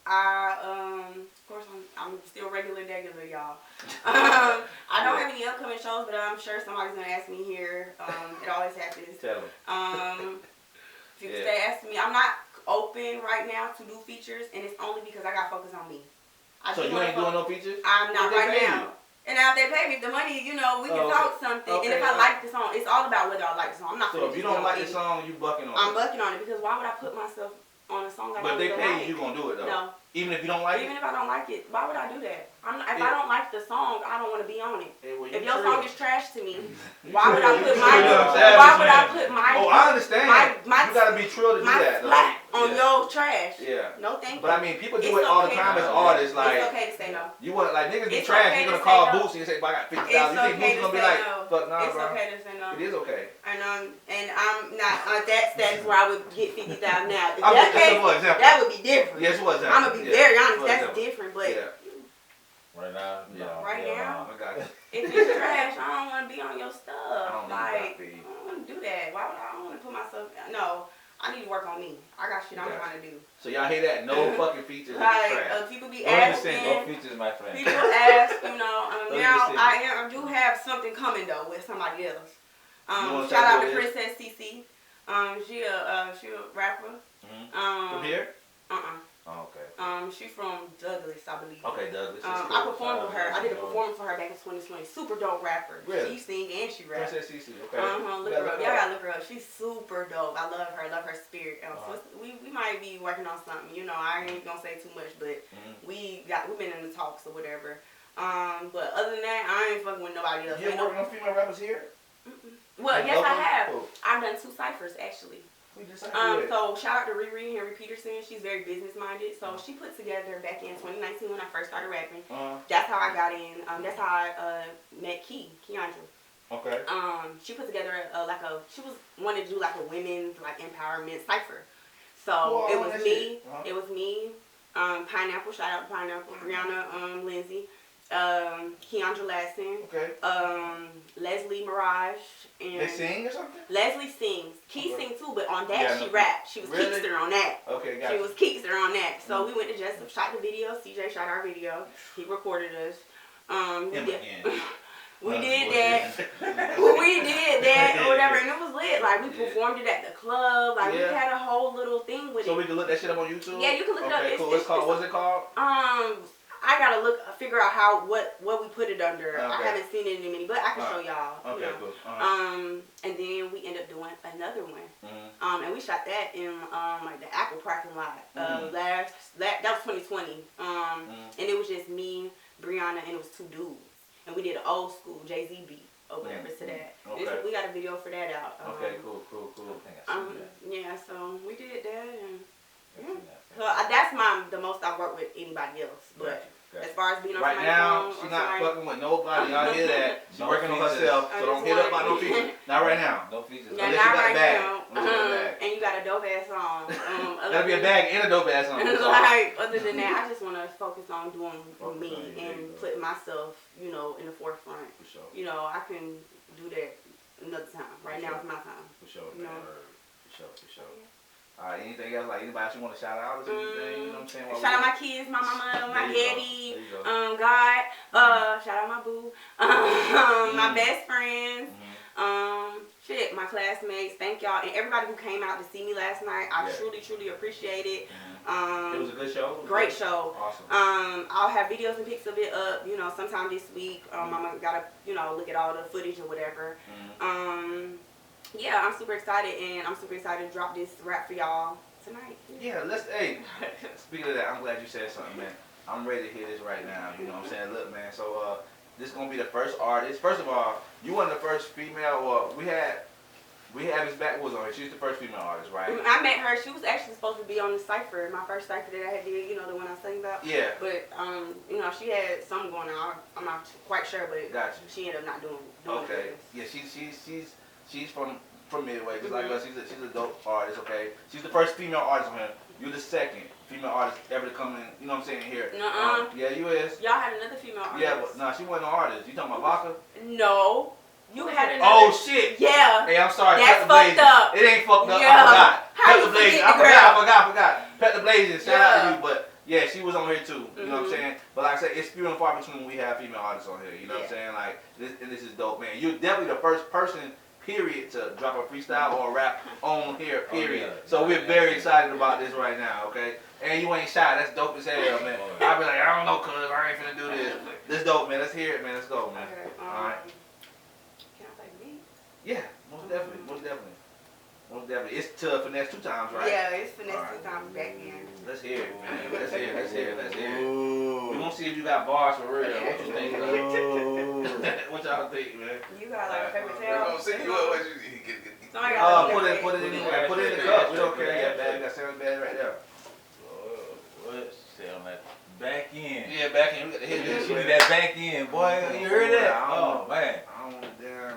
[SPEAKER 2] Of course, I'm still regular, y'all. I don't have any upcoming shows, but I'm sure somebody's gonna ask me here. It always happens.
[SPEAKER 1] Tell them.
[SPEAKER 2] People stay asking me. I'm not open right now to do features, and it's only because I got focus on me.
[SPEAKER 1] So you ain't doing no features?
[SPEAKER 2] I'm not right now. And now if they pay me the money, we can talk something. And if I like the song, it's all about whether I like the song. I'm not.
[SPEAKER 1] So if you don't like the song, you bucking on it.
[SPEAKER 2] I'm bucking on it because why would I put myself on a song I don't like? But
[SPEAKER 1] they pay you, you gonna do it though.
[SPEAKER 2] No.
[SPEAKER 1] Even if you don't like it?
[SPEAKER 2] Even if I don't like it, why would I do that? If I don't like the song, I don't want to be on it. If your song is trash to me, why would I put my
[SPEAKER 1] Oh, I understand. You gotta be true to do that though.
[SPEAKER 2] On your trash.
[SPEAKER 1] Yeah.
[SPEAKER 2] No thank you.
[SPEAKER 1] But I mean, people do it all the time as artists. Like,
[SPEAKER 2] it's okay to say no.
[SPEAKER 1] You want like niggas be trash. You're gonna call Boosie and say, "I got 50,000." You think Boosie's gonna be like, "Fuck nah, bro."
[SPEAKER 2] It's okay to say no.
[SPEAKER 1] It is okay.
[SPEAKER 2] And I'm not at that status where I would get 50,000 now.
[SPEAKER 1] That
[SPEAKER 2] would be different.
[SPEAKER 1] Yes, what example?
[SPEAKER 2] I'm gonna be very honest. That's different, but
[SPEAKER 3] right now,
[SPEAKER 2] right now,
[SPEAKER 1] I got you.
[SPEAKER 2] if it's trash, I don't want to be on your stuff.
[SPEAKER 1] I don't
[SPEAKER 2] want to do that. Why would I don't want to put myself? No, I need to work on me. I got shit I'm trying to do.
[SPEAKER 1] So y'all hear that? No fucking features.
[SPEAKER 2] People be asking.
[SPEAKER 3] No features, my friend.
[SPEAKER 2] People ask, now I do have something coming though with somebody else. Shout out to Princess CC. She a rapper.
[SPEAKER 1] From here? Oh, okay.
[SPEAKER 2] She's from Douglas, I believe.
[SPEAKER 1] Okay, Douglas.
[SPEAKER 2] I performed with her. I did a performance for her back in 2020. Super dope rapper.
[SPEAKER 1] Really?
[SPEAKER 2] She sing and she rap.
[SPEAKER 1] Princess CC. Okay.
[SPEAKER 2] Look her up. Y'all gotta look her up. She's super dope. I love her. Love her spirit. So we might be working on something. I ain't gonna say too much, but we've been in the talks or whatever. But other than that, I ain't fucking with nobody else.
[SPEAKER 1] You working on female rappers here?
[SPEAKER 2] Well, yes, I have. I've done 2 ciphers actually. So shout out to Riri Henry Peterson. She's very business minded. So she put together back in 2019 when I first started rapping. That's how I got in. That's how I met Keandra.
[SPEAKER 1] Okay.
[SPEAKER 2] She put together she wanted to do like a women's empowerment cipher. So it was me. It was me. Pineapple. Shout out to Pineapple. Brianna Lindsay. Keandra Lasson.
[SPEAKER 1] Okay.
[SPEAKER 2] Leslie Mirage. And
[SPEAKER 1] they sing or something?
[SPEAKER 2] Leslie sings. Key sing too, but on that she rapped. She was Keekster on that.
[SPEAKER 1] Okay, got
[SPEAKER 2] She was Keekster on that. So we went to Jessup, shot the video. CJ shot our video. He recorded us. We did that. We did that or whatever, and it was lit. Like we performed it at the club. Like we had a whole little thing with it.
[SPEAKER 1] So we can look that shit up on YouTube?
[SPEAKER 2] Yeah, you can look it up.
[SPEAKER 1] Okay, cool. What's it called?
[SPEAKER 2] I gotta figure out what we put it under. I haven't seen it in a minute, but I can show y'all.
[SPEAKER 1] Okay, cool.
[SPEAKER 2] And then we ended up doing another one. And we shot that in the Apple parking lot. That was 2020. And it was just me, Brianna, and it was 2 dudes. And we did an old school Jay-Z beat or whatever to that.
[SPEAKER 1] Okay.
[SPEAKER 2] We got a video for that out.
[SPEAKER 1] Okay, cool.
[SPEAKER 2] Yeah, so we did that and so that's the most I work with anybody else. But as far as being on
[SPEAKER 1] right now, she's not fucking with nobody. Y'all hear that? She's working on herself, so don't hit up by no features. Not right now.
[SPEAKER 3] No features.
[SPEAKER 2] Yeah, not right now. And you got a dope ass song.
[SPEAKER 1] Gotta be a bag and a dope ass song.
[SPEAKER 2] Other than that, I just want to focus on doing me and putting myself, in the forefront.
[SPEAKER 1] For sure.
[SPEAKER 2] I can do that another time. Right now, it's my time.
[SPEAKER 1] For sure,
[SPEAKER 2] You
[SPEAKER 1] man.
[SPEAKER 2] know?
[SPEAKER 1] For sure. Alright, anything else? Like anybody else you want to shout out or anything? You know what I'm saying?
[SPEAKER 2] Shout out my kids, my mama, my daddy,
[SPEAKER 1] go.
[SPEAKER 2] God. Shout out my boo, my best friends. Shit, my classmates. Thank y'all and everybody who came out to see me last night. I truly appreciate it.
[SPEAKER 1] It was a good show.
[SPEAKER 2] Great show.
[SPEAKER 1] Awesome.
[SPEAKER 2] I'll have videos and pics of it up, sometime this week. I'm gotta, look at all the footage or whatever. Yeah, I'm super excited, and I'm super excited to drop this rap for y'all tonight.
[SPEAKER 1] Yeah, speaking of that, I'm glad you said something, man. I'm ready to hear this right now. You know what I'm saying? Look, man. So this is gonna be the first artist. First of all, you one of the first female. We had Miss Backwoods on here. She's the first female artist, right?
[SPEAKER 2] I met her. She was actually supposed to be on the cipher, my first cipher that I had did. The one I sang about.
[SPEAKER 1] Yeah.
[SPEAKER 2] But she had something going on. I'm not quite sure, but
[SPEAKER 1] gotcha.
[SPEAKER 2] She ended up not doing.
[SPEAKER 1] Okay. Yeah, she's from Midway, just like us. She's a dope artist. Okay. She's the first female artist on here. You're the second female artist ever to come in. You know what I'm saying here? Yeah, you is.
[SPEAKER 2] Y'all had another female artist.
[SPEAKER 1] Yeah, but no, she wasn't an artist. You talking about Vodka?
[SPEAKER 2] No. You had another.
[SPEAKER 1] Oh shit.
[SPEAKER 2] Yeah.
[SPEAKER 1] Hey, I'm sorry.
[SPEAKER 2] That's fucked up.
[SPEAKER 1] It ain't fucked up.
[SPEAKER 2] Yeah.
[SPEAKER 1] I forgot.
[SPEAKER 2] How
[SPEAKER 1] Pet
[SPEAKER 2] you
[SPEAKER 1] the Blazing.
[SPEAKER 2] forget
[SPEAKER 1] I forgot. Pet the Blazing. Shout out to you, but yeah, she was on here too. You know what I'm saying? But like I said, it's few and far between when we have female artists on here. You know what I'm saying? Like this is dope, man. You're definitely the first person, period, to drop a freestyle or a rap on here, period. So we're very excited about this right now, okay? And you ain't shy. That's dope as hell, man. I'll be like, I don't know, cuz I ain't finna do this. This dope, man. Let's hear it, man. Let's go, man.
[SPEAKER 2] Okay,
[SPEAKER 1] all right.
[SPEAKER 2] Can I play me?
[SPEAKER 1] Yeah, most definitely. It's to finesse 2 times, right?
[SPEAKER 2] Yeah, it's finesse 2 times back in.
[SPEAKER 1] Let's hear it, man. Let's hear it. We're gonna see if you got bars for real. What you think? What y'all think, man?
[SPEAKER 2] You got like a favorite tale?
[SPEAKER 4] We're gonna see what you get.
[SPEAKER 1] Put it anywhere. Put it in the cup. We don't care. Yeah, bag. We got 7 bags right there.
[SPEAKER 3] What? Say on that back end.
[SPEAKER 1] Yeah, back in. We got to hit this.
[SPEAKER 3] She need that back end, boy. You heard that? Oh man.
[SPEAKER 1] I don't want down.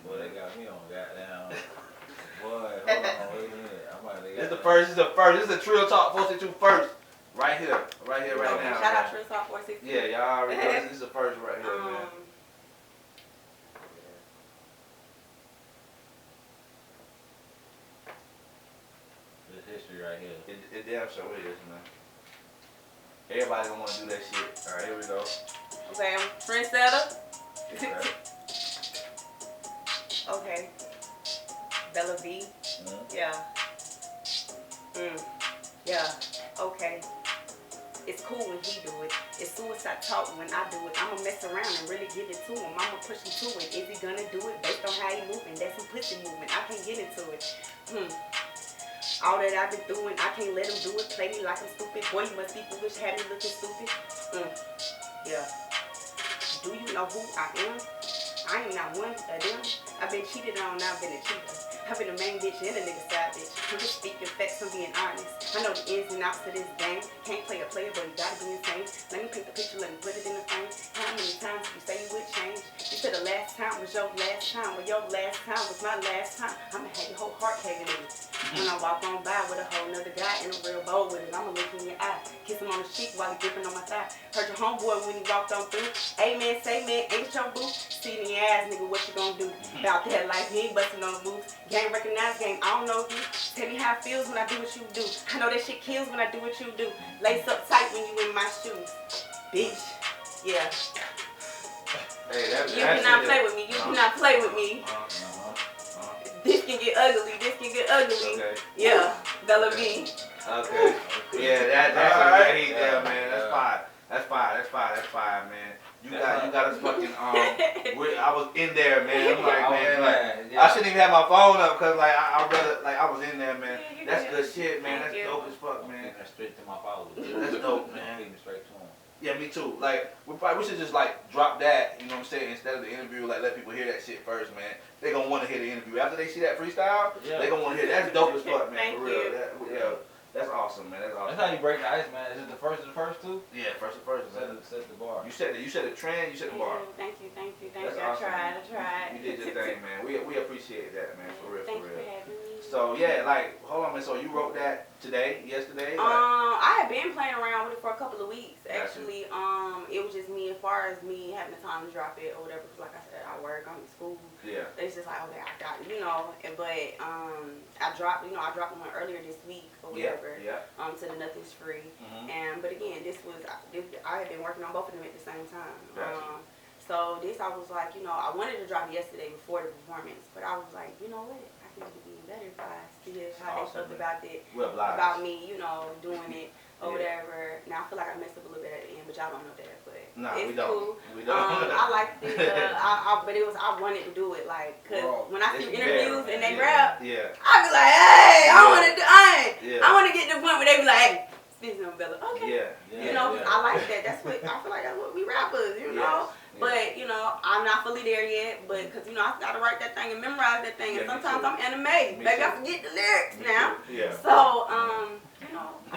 [SPEAKER 3] Boy, they got me on goddamn. Boy, hold on, wait a minute.
[SPEAKER 1] This is the first. This is the Trill Talk 462 first. Right here, right now.
[SPEAKER 2] Shout out Trill Talk 462.
[SPEAKER 1] Yeah, y'all already know this is the first right here, man.
[SPEAKER 3] This history right here.
[SPEAKER 1] It damn sure is, man. Everybody don't want to do that shit. All right, here we go.
[SPEAKER 2] Okay, I'm trendsetter.
[SPEAKER 1] Okay.
[SPEAKER 2] Okay. Bella B. Yeah. Yeah. Okay. It's cool when he do it. It's suicide talk when I do it. I'ma mess around and really give it to him. I'ma push him to it. Is he gonna do it based on how he moving? That's some pussy movement. I can't get into it. All that I've been doing, I can't let him do it. Play me like I'm stupid. Boy, you must be foolish. Have me looking stupid. Yeah. Do you know who I am? I ain't not one of them. I've been cheated on, I've been a cheater. I've been a main bitch and a nigga side bitch. I'm just speaking facts, I'm being honest. I know the ins and outs of this game. Can't play a player, but you gotta be insane. Let me paint the picture, let me put it in the frame. How many times you say you would change? You said the last time was your last time. Well, your last time was my last time. I'ma have your whole heart hanging in it. When I walk on by with a whole nother guy and a real bold with it, I'ma look in your eye. Kiss him on the cheek while he gripping on my thigh. Heard your homeboy when he walked on through. Amen, say man, ain't your boo. See in your ass, nigga, what you gonna do? About that life, he ain't busting on the boots. Game recognized game, I don't know you. Tell me how it feels when I do what you do. I know that shit kills when I do what you do. Lace up tight when you in my shoes. Bitch, yeah.
[SPEAKER 1] Hey,
[SPEAKER 2] You cannot play with me. You cannot play with me. This can get ugly. This can get ugly.
[SPEAKER 1] Okay.
[SPEAKER 2] Yeah, Bella B.
[SPEAKER 1] Okay. Yeah, that's a great heat there, man. That's fire, man. You got us fucking I was in there, man. I'm like, man, like, I shouldn't even have my phone up because like I rather like I was in there, man. That's good shit, man. That's dope as fuck, man.
[SPEAKER 3] Straight to my followers.
[SPEAKER 1] That's dope, man.
[SPEAKER 3] Straight to them.
[SPEAKER 1] Yeah, me too. Like we should just like drop that, you know what I'm saying, instead of the interview. Like let people hear that shit first, man. They gonna want to hear the interview after they see that freestyle. Yeah. They gonna want to hear that. That's dope as fuck, man. For real. That's awesome, man. That's awesome.
[SPEAKER 3] That's how you break the ice, man. Is it the first too?
[SPEAKER 1] Yeah, first.
[SPEAKER 3] Set the bar.
[SPEAKER 1] You set the trend. You set the bar.
[SPEAKER 2] Thank you.
[SPEAKER 1] That's
[SPEAKER 2] I
[SPEAKER 1] awesome.
[SPEAKER 2] tried.
[SPEAKER 1] You did your thing, man. We appreciate that, man. For real.
[SPEAKER 2] Thanks for having me.
[SPEAKER 1] So yeah, like hold on, man. So you wrote that yesterday?
[SPEAKER 2] I had been playing around with it for a couple of weeks.
[SPEAKER 1] Gotcha.
[SPEAKER 2] Actually, it was just me as far as me having the time to drop it or whatever. 'Cause like I said, I work, I'm in school.
[SPEAKER 1] Yeah.
[SPEAKER 2] It's just like, okay, I got it, you know. But I dropped one earlier this week or whatever.
[SPEAKER 1] Yeah.
[SPEAKER 2] To the Nothing's Free.
[SPEAKER 1] Mm-hmm.
[SPEAKER 2] But again, I had been working on both of them at the same time.
[SPEAKER 1] Gotcha.
[SPEAKER 2] So this I was like, I wanted to drop yesterday before the performance, but I was like, you know what? I think it would be better if I see how they felt about it, about me, doing it or whatever. Now I feel like I messed up a little bit at the end, but y'all don't know that. But it's cool.
[SPEAKER 1] We don't.
[SPEAKER 2] I liked it, but I wanted to do it cause when I see interviews and they rap, I be like, hey, I want to get to the point where they be like, hey, speaking of Bella, okay, I like that. That's what I feel like. That's what we rappers, know. But I'm not fully there yet. But because I gotta write that thing and memorize that thing, and sometimes I'm anime. Baby, I forget the lyrics now.
[SPEAKER 1] Yeah.
[SPEAKER 2] So I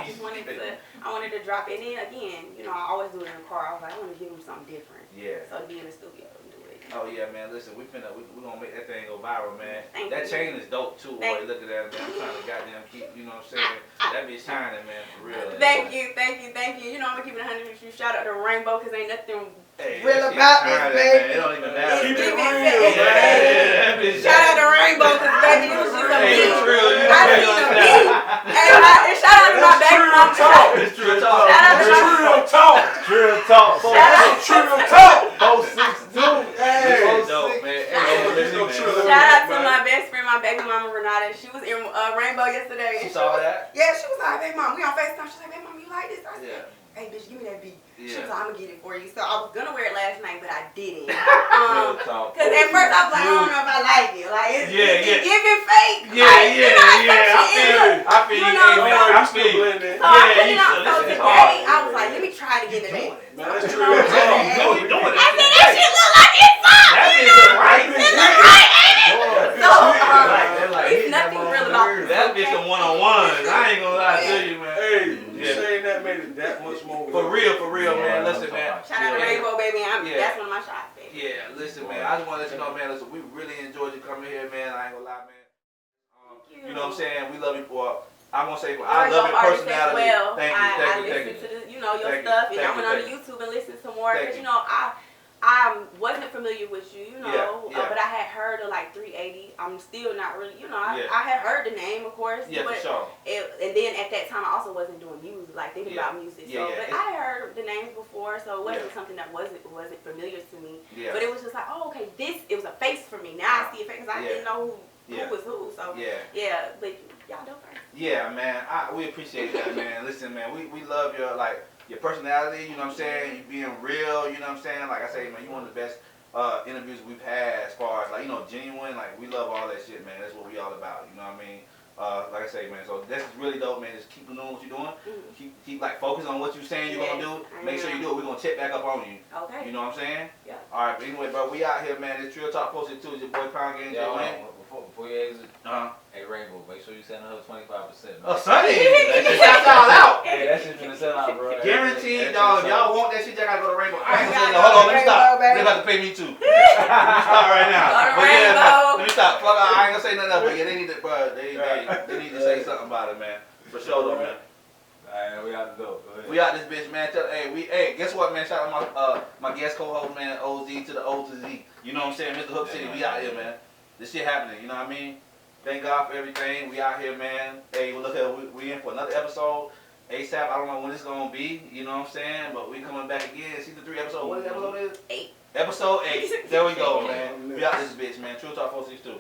[SPEAKER 2] just wanted to drop it. And then again, I always do it in the car. I was like, I want to give them something different.
[SPEAKER 1] Yeah.
[SPEAKER 2] So to be in the studio and do it.
[SPEAKER 1] Oh yeah, man. Listen, we gonna make that thing go viral, man.
[SPEAKER 2] Thank
[SPEAKER 1] that
[SPEAKER 2] you.
[SPEAKER 1] chain is dope too. Boy, look at that, man. I'm trying to goddamn keep, what I'm saying? That be shining, man, for real.
[SPEAKER 2] Thank you. I'm gonna keep it 100 with you. Shout out to Rainbow, cause ain't nothing
[SPEAKER 1] real
[SPEAKER 2] about this, baby.
[SPEAKER 1] It don't even matter.
[SPEAKER 2] Keep it real. Shout out to Rainbow, cause baby, it was just a beat. I seen a beat. And shout out to my baby mama.
[SPEAKER 1] It's Trill Talk.
[SPEAKER 2] Shout out to
[SPEAKER 3] Trill Talk. Trill Talk.
[SPEAKER 2] Trill Talk.
[SPEAKER 3] 462. Hey.
[SPEAKER 1] Dope, man.
[SPEAKER 2] Shout out to my best friend, my baby mama Renata. She was in Rainbow yesterday.
[SPEAKER 1] You saw that?
[SPEAKER 2] Yeah, she was like, baby mom, we on FaceTime. She's like, baby mom, you like this? I said,
[SPEAKER 1] Yeah.
[SPEAKER 2] hey, bitch, give me that beat.
[SPEAKER 1] Yeah.
[SPEAKER 2] She was like, I'm going to get it for you. So I was going to wear it last night, but I didn't.
[SPEAKER 3] Trill Talk.
[SPEAKER 2] Because at first I was like, I don't know if I like it. Like, it's giving fake.
[SPEAKER 1] Yeah, I feel you.
[SPEAKER 3] I'm still blending.
[SPEAKER 2] So I put it out. So today, I was like, let me try to get it in.
[SPEAKER 3] Man, that's Trill
[SPEAKER 1] You
[SPEAKER 3] Talk.
[SPEAKER 1] doing it.
[SPEAKER 2] I said, that shit look like it's up.
[SPEAKER 1] That is the right.
[SPEAKER 2] It look right, ain't it? So, it's nothing real about this.
[SPEAKER 1] That bitch some one-on-ones. I ain't gonna lie to you, man.
[SPEAKER 3] Hey, you saying that made it that much more.
[SPEAKER 1] For real, man. Listen, man.
[SPEAKER 2] Shout out to Rainbow, baby. That's one of my shots, baby.
[SPEAKER 1] Yeah, listen, man. I just want to let you know, man. Listen, we really enjoyed you coming here, man. I ain't gonna lie, man. You know what I'm saying? We love you for. I'm gonna say, I love your personality.
[SPEAKER 2] Well.
[SPEAKER 1] Thank
[SPEAKER 2] I
[SPEAKER 1] you.
[SPEAKER 2] listen to your stuff, and I went on YouTube and listened to more because I wasn't familiar with you, but I had heard of like 380. I'm still not really, I had heard the name, of course.
[SPEAKER 1] Yeah,
[SPEAKER 2] but
[SPEAKER 1] for sure.
[SPEAKER 2] And then at that time, I also wasn't doing music, like thinking about music. But I had heard the names before, so it wasn't something that wasn't familiar to me. Yeah. But it was just like, oh, okay, it was a face for me. Now I see a face because I didn't know who was who. So but y'all dope.
[SPEAKER 1] Yeah, man. We appreciate that, man. Listen, man, we love your personality, you know what I'm saying? You being real, you know what I'm saying? Like I say, man, you one of the best interviews we've had as far as genuine. Like we love all that shit, man. That's what we all about, you know what I mean? Like I say, man, so that's really dope, man. Just keep doing what you're doing. Keep focus on what you're saying you're gonna do. Make sure you do it. We're gonna check back up on you. Okay. You know what I'm saying? Yeah. All right, but anyway, bro, we out here, man. It's Trill Talk 462. It's your boy Pound Game.
[SPEAKER 5] Before you exit, hey Rainbow, make sure you send her 25%.
[SPEAKER 1] Oh, Sonny! That shit all out!
[SPEAKER 5] Hey, that shit's gonna sell out, bro.
[SPEAKER 1] Guaranteed, dog. If y'all want that shit, y'all gotta go to Rainbow. I ain't gonna say, hold on, let me stop. They about to pay me too. Let me stop right now. Let me stop. Fuck, I ain't gonna say nothing else, but yeah, they need to, bro. They need to say something about it, man. For sure, though, man.
[SPEAKER 5] Alright, we out the door.
[SPEAKER 1] We out this bitch, man. Hey, guess what, man? Shout out my guest co-host, man. OZ to the O to Z. You know what I'm saying? Mr. Hook City, we out here, man. This shit happening, you know what I mean? Thank God for everything. We out here, man. Hey, look at we in for another episode. ASAP, I don't know when it's gonna be, you know what I'm saying? But we coming back again. Season 3 episode. What episode is?
[SPEAKER 2] 8.
[SPEAKER 1] Episode 8. There we go, man. We out this bitch, man. Trill Talk 462.